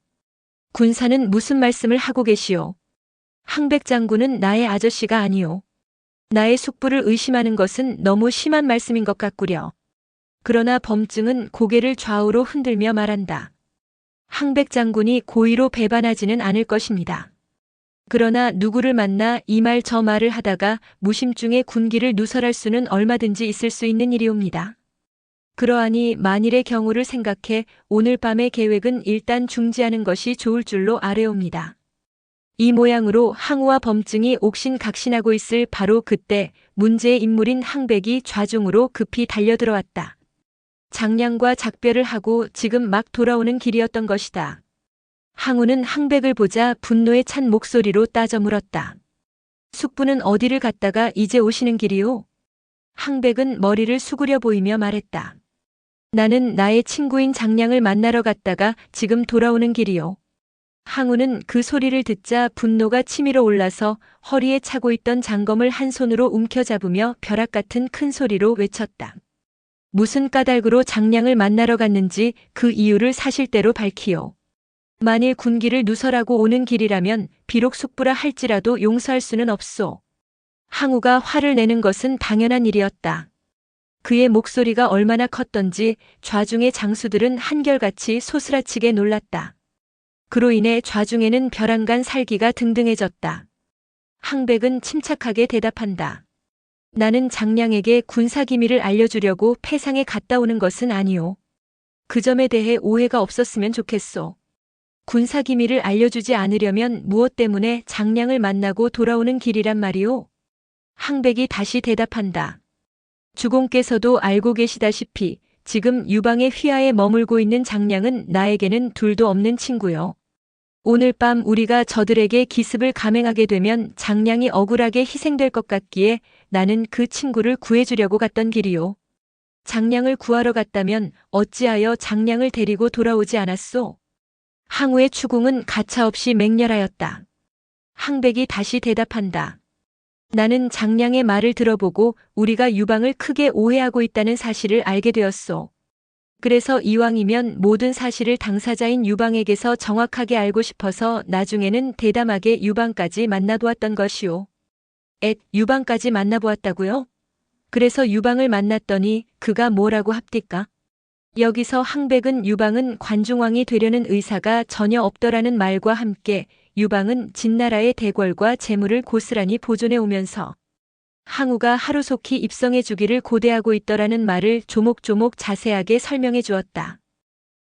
군사는 무슨 말씀을 하고 계시오? 항백 장군은 나의 아저씨가 아니오. 나의 숙부를 의심하는 것은 너무 심한 말씀인 것 같구려. 그러나 범증은 고개를 좌우로 흔들며 말한다. 항백 장군이 고의로 배반하지는 않을 것입니다. 그러나 누구를 만나 이 말 저 말을 하다가 무심중에 군기를 누설할 수는 얼마든지 있을 수 있는 일이옵니다. 그러하니 만일의 경우를 생각해 오늘 밤의 계획은 일단 중지하는 것이 좋을 줄로 아뢰옵니다. 이 모양으로 항우와 범증이 옥신각신하고 있을 바로 그때 문제의 인물인 항백이 좌중으로 급히 달려들어왔다. 장량과 작별을 하고 지금 막 돌아오는 길이었던 것이다. 항우는 항백을 보자 분노에 찬 목소리로 따져 물었다. 숙부는 어디를 갔다가 이제 오시는 길이오? 항백은 머리를 수그려 보이며 말했다. 나는 나의 친구인 장량을 만나러 갔다가 지금 돌아오는 길이요. 항우는 그 소리를 듣자 분노가 치밀어 올라서 허리에 차고 있던 장검을 한 손으로 움켜잡으며 벼락 같은 큰 소리로 외쳤다. 무슨 까닭으로 장량을 만나러 갔는지 그 이유를 사실대로 밝히오. 만일 군기를 누설하고 오는 길이라면 비록 숙부라 할지라도 용서할 수는 없소. 항우가 화를 내는 것은 당연한 일이었다. 그의 목소리가 얼마나 컸던지 좌중의 장수들은 한결같이 소스라치게 놀랐다. 그로 인해 좌중에는 벼랑간 살기가 등등해졌다. 항백은 침착하게 대답한다. 나는 장량에게 군사기밀을 알려주려고 패상에 갔다 오는 것은 아니오. 그 점에 대해 오해가 없었으면 좋겠소. 군사기밀을 알려주지 않으려면 무엇 때문에 장량을 만나고 돌아오는 길이란 말이오? 항백이 다시 대답한다. 주공께서도 알고 계시다시피 지금 유방의 휘하에 머물고 있는 장량은 나에게는 둘도 없는 친구요. 오늘 밤 우리가 저들에게 기습을 감행하게 되면 장량이 억울하게 희생될 것 같기에 나는 그 친구를 구해주려고 갔던 길이요. 장량을 구하러 갔다면 어찌하여 장량을 데리고 돌아오지 않았소? 항우의 추궁은 가차없이 맹렬하였다. 항백이 다시 대답한다. 나는 장량의 말을 들어보고 우리가 유방을 크게 오해하고 있다는 사실을 알게 되었소. 그래서 이왕이면 모든 사실을 당사자인 유방에게서 정확하게 알고 싶어서 나중에는 대담하게 유방까지 만나보았던 것이오. 유방까지 만나보았다고요? 그래서 유방을 만났더니 그가 뭐라고 합디까? 여기서 항백은 유방은 관중왕이 되려는 의사가 전혀 없더라는 말과 함께 유방은 진나라의 대궐과 재물을 고스란히 보존해 오면서 항우가 하루속히 입성해 주기를 고대하고 있더라는 말을 조목조목 자세하게 설명해 주었다.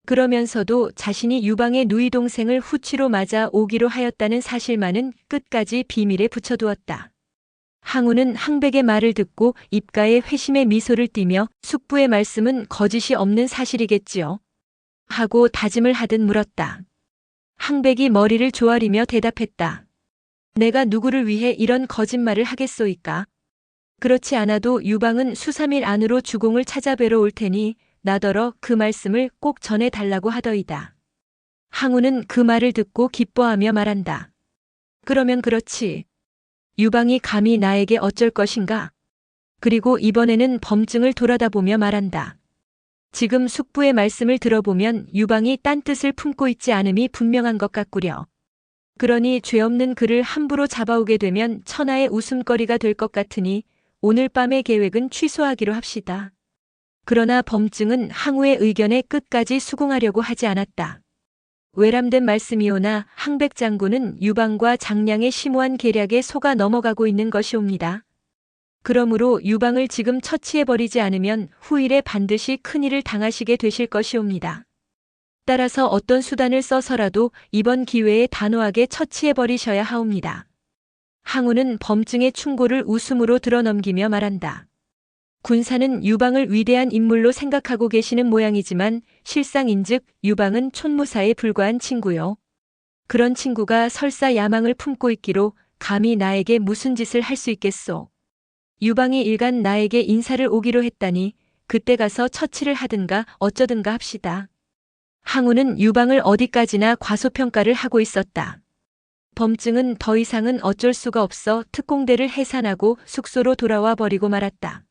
그러면서도 자신이 유방의 누이 동생을 후치로 맞아 오기로 하였다는 사실만은 끝까지 비밀에 붙여두었다. 항우는 항백의 말을 듣고 입가에 회심의 미소를 띠며 숙부의 말씀은 거짓이 없는 사실이겠지요. 하고 다짐을 하듯 물었다. 항백이 머리를 조아리며 대답했다. 내가 누구를 위해 이런 거짓말을 하겠소이까? 그렇지 않아도 유방은 수삼일 안으로 주공을 찾아뵈러 올 테니 나더러 그 말씀을 꼭 전해달라고 하더이다. 항우는 그 말을 듣고 기뻐하며 말한다. 그러면 그렇지. 유방이 감히 나에게 어쩔 것인가? 그리고 이번에는 범증을 돌아다보며 말한다. 지금 숙부의 말씀을 들어보면 유방이 딴 뜻을 품고 있지 않음이 분명한 것 같구려. 그러니 죄 없는 그를 함부로 잡아오게 되면 천하의 웃음거리가 될 것 같으니 오늘 밤의 계획은 취소하기로 합시다. 그러나 범증은 항우의 의견에 끝까지 수긍하려고 하지 않았다. 외람된 말씀이오나 항백 장군은 유방과 장량의 심오한 계략에 속아 넘어가고 있는 것이옵니다. 그러므로 유방을 지금 처치해버리지 않으면 후일에 반드시 큰일을 당하시게 되실 것이옵니다. 따라서 어떤 수단을 써서라도 이번 기회에 단호하게 처치해버리셔야 하옵니다. 항우는 범증의 충고를 웃음으로 드러넘기며 말한다. 군사는 유방을 위대한 인물로 생각하고 계시는 모양이지만 실상인즉 유방은 촌무사에 불과한 친구요. 그런 친구가 설사 야망을 품고 있기로 감히 나에게 무슨 짓을 할 수 있겠소. 유방이 일간 나에게 인사를 오기로 했다니 그때 가서 처치를 하든가 어쩌든가 합시다. 항우는 유방을 어디까지나 과소평가를 하고 있었다. 범증은 더 이상은 어쩔 수가 없어 특공대를 해산하고 숙소로 돌아와 버리고 말았다.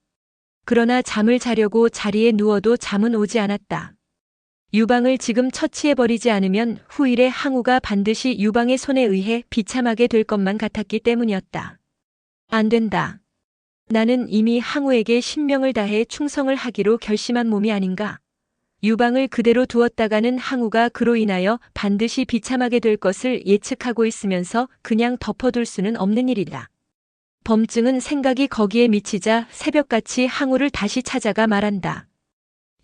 그러나 잠을 자려고 자리에 누워도 잠은 오지 않았다. 유방을 지금 처치해버리지 않으면 후일에 항우가 반드시 유방의 손에 의해 비참하게 될 것만 같았기 때문이었다. 안 된다. 나는 이미 항우에게 신명을 다해 충성을 하기로 결심한 몸이 아닌가. 유방을 그대로 두었다가는 항우가 그로 인하여 반드시 비참하게 될 것을 예측하고 있으면서 그냥 덮어둘 수는 없는 일이다. 범증은 생각이 거기에 미치자 새벽같이 항우를 다시 찾아가 말한다.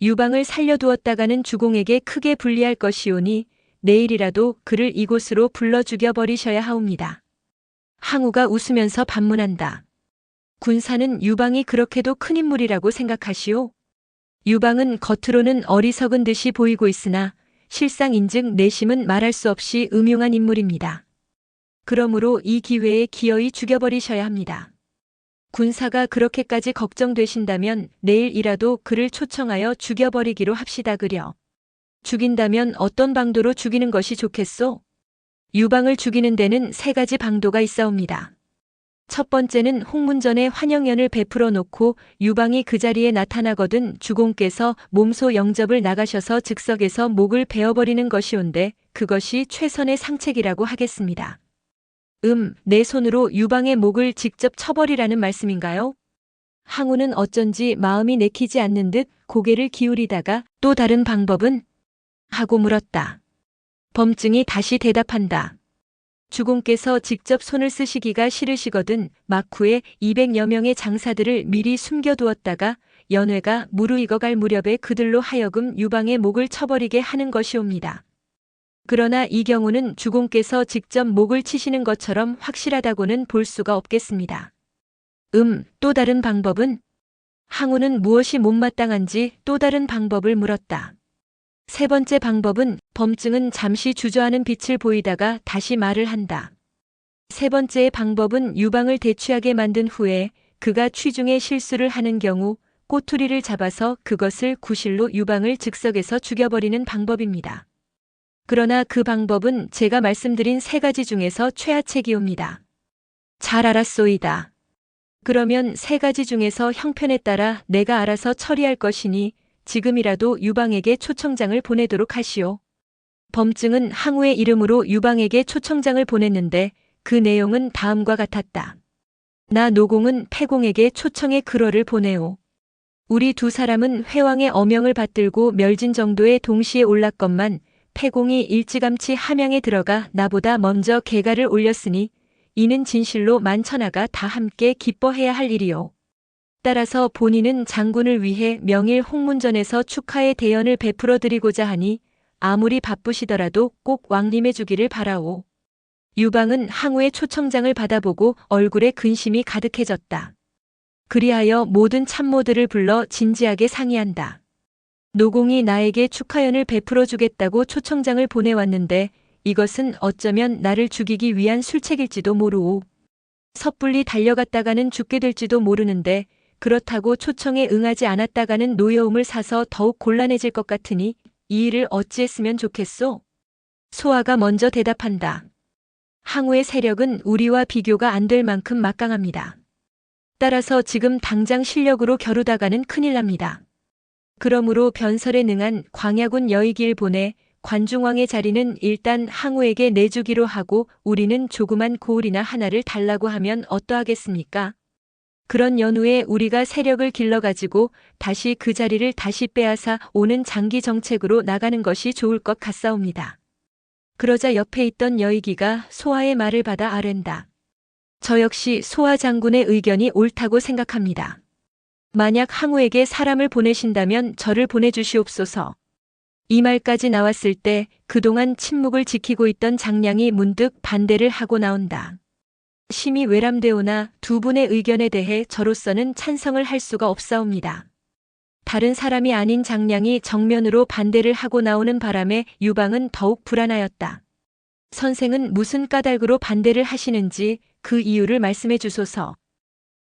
유방을 살려두었다가는 주공에게 크게 불리할 것이오니 내일이라도 그를 이곳으로 불러 죽여버리셔야 하옵니다. 항우가 웃으면서 반문한다. 군사는 유방이 그렇게도 큰 인물이라고 생각하시오? 유방은 겉으로는 어리석은 듯이 보이고 있으나 실상인즉 내심은 말할 수 없이 음흉한 인물입니다. 그러므로 이 기회에 기어이 죽여버리셔야 합니다. 군사가 그렇게까지 걱정되신다면 내일이라도 그를 초청하여 죽여버리기로 합시다 그려. 죽인다면 어떤 방도로 죽이는 것이 좋겠소? 유방을 죽이는 데는 3가지 방도가 있사옵니다. 첫 번째는 홍문전에 환영연을 베풀어 놓고 유방이 그 자리에 나타나거든 주공께서 몸소 영접을 나가셔서 즉석에서 목을 베어버리는 것이온데 그것이 최선의 상책이라고 하겠습니다. 내 손으로 유방의 목을 직접 쳐버리라는 말씀인가요? 항우는 어쩐지 마음이 내키지 않는 듯 고개를 기울이다가 또 다른 방법은? 하고 물었다. 범증이 다시 대답한다. 주공께서 직접 손을 쓰시기가 싫으시거든 막후에 200여 명의 장사들을 미리 숨겨두었다가 연회가 무르익어갈 무렵에 그들로 하여금 유방의 목을 쳐버리게 하는 것이옵니다. 그러나 이 경우는 주공께서 직접 목을 치시는 것처럼 확실하다고는 볼 수가 없겠습니다. 또 다른 방법은? 항우는 무엇이 못마땅한지 또 다른 방법을 물었다. 3번째 방법은 범증은 잠시 주저하는 빛을 보이다가 다시 말을 한다. 3번째의 방법은 유방을 대취하게 만든 후에 그가 취중에 실수를 하는 경우 꼬투리를 잡아서 그것을 구실로 유방을 즉석에서 죽여버리는 방법입니다. 그러나 그 방법은 제가 말씀드린 3가지 중에서 최하책이옵니다. 잘 알았소이다. 그러면 3가지 중에서 형편에 따라 내가 알아서 처리할 것이니 지금이라도 유방에게 초청장을 보내도록 하시오. 범증은 항우의 이름으로 유방에게 초청장을 보냈는데 그 내용은 다음과 같았다. 나 노공은 패공에게 초청의 글어를 보내오. 우리 2 사람은 회왕의 어명을 받들고 멸진 정도에 동시에 올랐건만 패공이 일찌감치 함양에 들어가 나보다 먼저 개가를 올렸으니 이는 진실로 만천하가 다 함께 기뻐해야 할 일이오. 따라서 본인은 장군을 위해 명일 홍문전에서 축하의 대연을 베풀어 드리고자 하니 아무리 바쁘시더라도 꼭 왕림해 주기를 바라오. 유방은 항우의 초청장을 받아보고 얼굴에 근심이 가득해졌다. 그리하여 모든 참모들을 불러 진지하게 상의한다. 노공이 나에게 축하연을 베풀어 주겠다고 초청장을 보내왔는데 이것은 어쩌면 나를 죽이기 위한 술책일지도 모르오. 섣불리 달려갔다가는 죽게 될지도 모르는데 그렇다고 초청에 응하지 않았다가는 노여움을 사서 더욱 곤란해질 것 같으니 이 일을 어찌했으면 좋겠소? 소아가 먼저 대답한다. 항우의 세력은 우리와 비교가 안 될 만큼 막강합니다. 따라서 지금 당장 실력으로 겨루다가는 큰일 납니다. 그러므로 변설에 능한 광야군 여의길 보내 관중왕의 자리는 일단 항우에게 내주기로 하고 우리는 조그만 고을이나 하나를 달라고 하면 어떠하겠습니까? 그런 연후에 우리가 세력을 길러가지고 다시 그 자리를 다시 빼앗아 오는 장기 정책으로 나가는 것이 좋을 것 같사옵니다. 그러자 옆에 있던 여의기가 소아의 말을 받아 아랜다. 저 역시 소아 장군의 의견이 옳다고 생각합니다. 만약 항우에게 사람을 보내신다면 저를 보내주시옵소서. 이 말까지 나왔을 때 그동안 침묵을 지키고 있던 장량이 문득 반대를 하고 나온다. 심히 외람되오나 2 분의 의견에 대해 저로서는 찬성을 할 수가 없사옵니다. 다른 사람이 아닌 장량이 정면으로 반대를 하고 나오는 바람에 유방은 더욱 불안하였다. 선생은 무슨 까닭으로 반대를 하시는지 그 이유를 말씀해 주소서.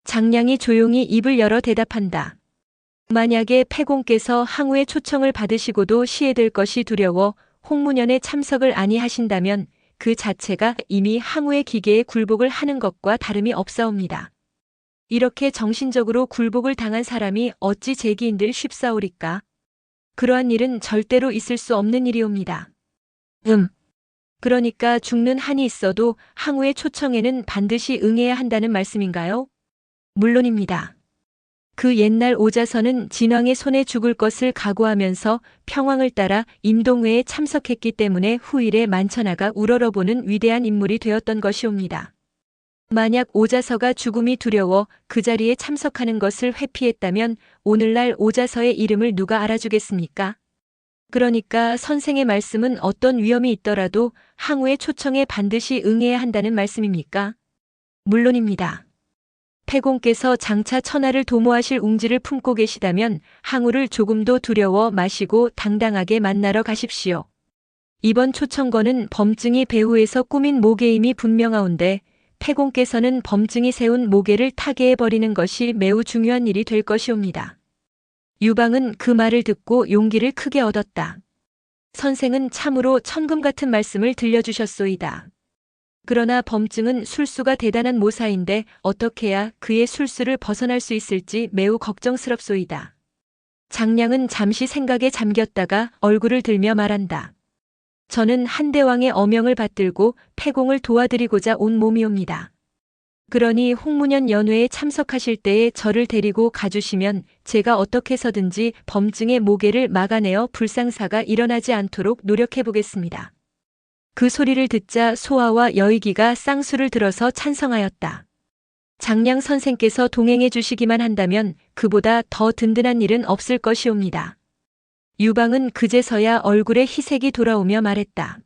장량이 조용히 입을 열어 대답한다. 만약에 패공께서 항우의 초청을 받으시고도 시해될 것이 두려워 홍문연에 참석을 아니하신다면 그 자체가 이미 항우의 기계에 굴복을 하는 것과 다름이 없사옵니다. 이렇게 정신적으로 굴복을 당한 사람이 어찌 재기인들 쉽사오리까? 그러한 일은 절대로 있을 수 없는 일이옵니다. 그러니까 죽는 한이 있어도 항우의 초청에는 반드시 응해야 한다는 말씀인가요? 물론입니다. 그 옛날 오자선은 진왕의 손에 죽을 것을 각오하면서 평왕을 따라 임동회에 참석했기 때문에 후일에 만천하가 우러러보는 위대한 인물이 되었던 것이옵니다. 만약 오자서가 죽음이 두려워 그 자리에 참석하는 것을 회피했다면 오늘날 오자서의 이름을 누가 알아주겠습니까? 그러니까 선생의 말씀은 어떤 위험이 있더라도 항우의 초청에 반드시 응해야 한다는 말씀입니까? 물론입니다. 패공께서 장차 천하를 도모하실 웅지를 품고 계시다면 항우를 조금도 두려워 마시고 당당하게 만나러 가십시오. 이번 초청권은 범증이 배후에서 꾸민 모계임이 분명하온데 폐공께서는 범증이 세운 모계를 타개해버리는 것이 매우 중요한 일이 될 것이옵니다. 유방은 그 말을 듣고 용기를 크게 얻었다. 선생은 참으로 천금 같은 말씀을 들려주셨소이다. 그러나 범증은 술수가 대단한 모사인데 어떻게 해야 그의 술수를 벗어날 수 있을지 매우 걱정스럽소이다. 장량은 잠시 생각에 잠겼다가 얼굴을 들며 말한다. 저는 한대왕의 어명을 받들고 폐공을 도와드리고자 온 몸이옵니다. 그러니 홍문연 연회에 참석하실 때에 저를 데리고 가주시면 제가 어떻게 해서든지 범증의 모계를 막아내어 불상사가 일어나지 않도록 노력해보겠습니다. 그 소리를 듣자 소아와 여의기가 쌍수를 들어서 찬성하였다. 장량 선생께서 동행해 주시기만 한다면 그보다 더 든든한 일은 없을 것이옵니다. 유방은 그제서야 얼굴에 희색이 돌아오며 말했다.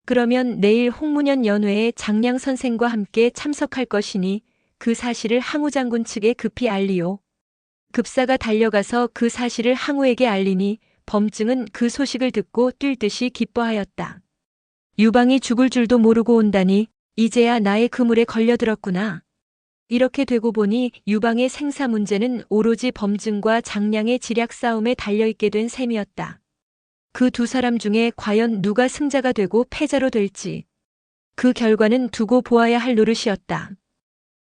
그러면 내일 홍문연 연회에 장량 선생과 함께 참석할 것이니 그 사실을 항우 장군 측에 급히 알리오. 급사가 달려가서 그 사실을 항우에게 알리니 범증은 그 소식을 듣고 뛸 듯이 기뻐하였다. 유방이 죽을 줄도 모르고 온다니 이제야 나의 그물에 걸려들었구나. 이렇게 되고 보니 유방의 생사 문제는 오로지 범증과 장량의 지략 싸움에 달려있게 된 셈이었다. 그 두 사람 중에 과연 누가 승자가 되고 패자로 될지 그 결과는 두고 보아야 할 노릇이었다.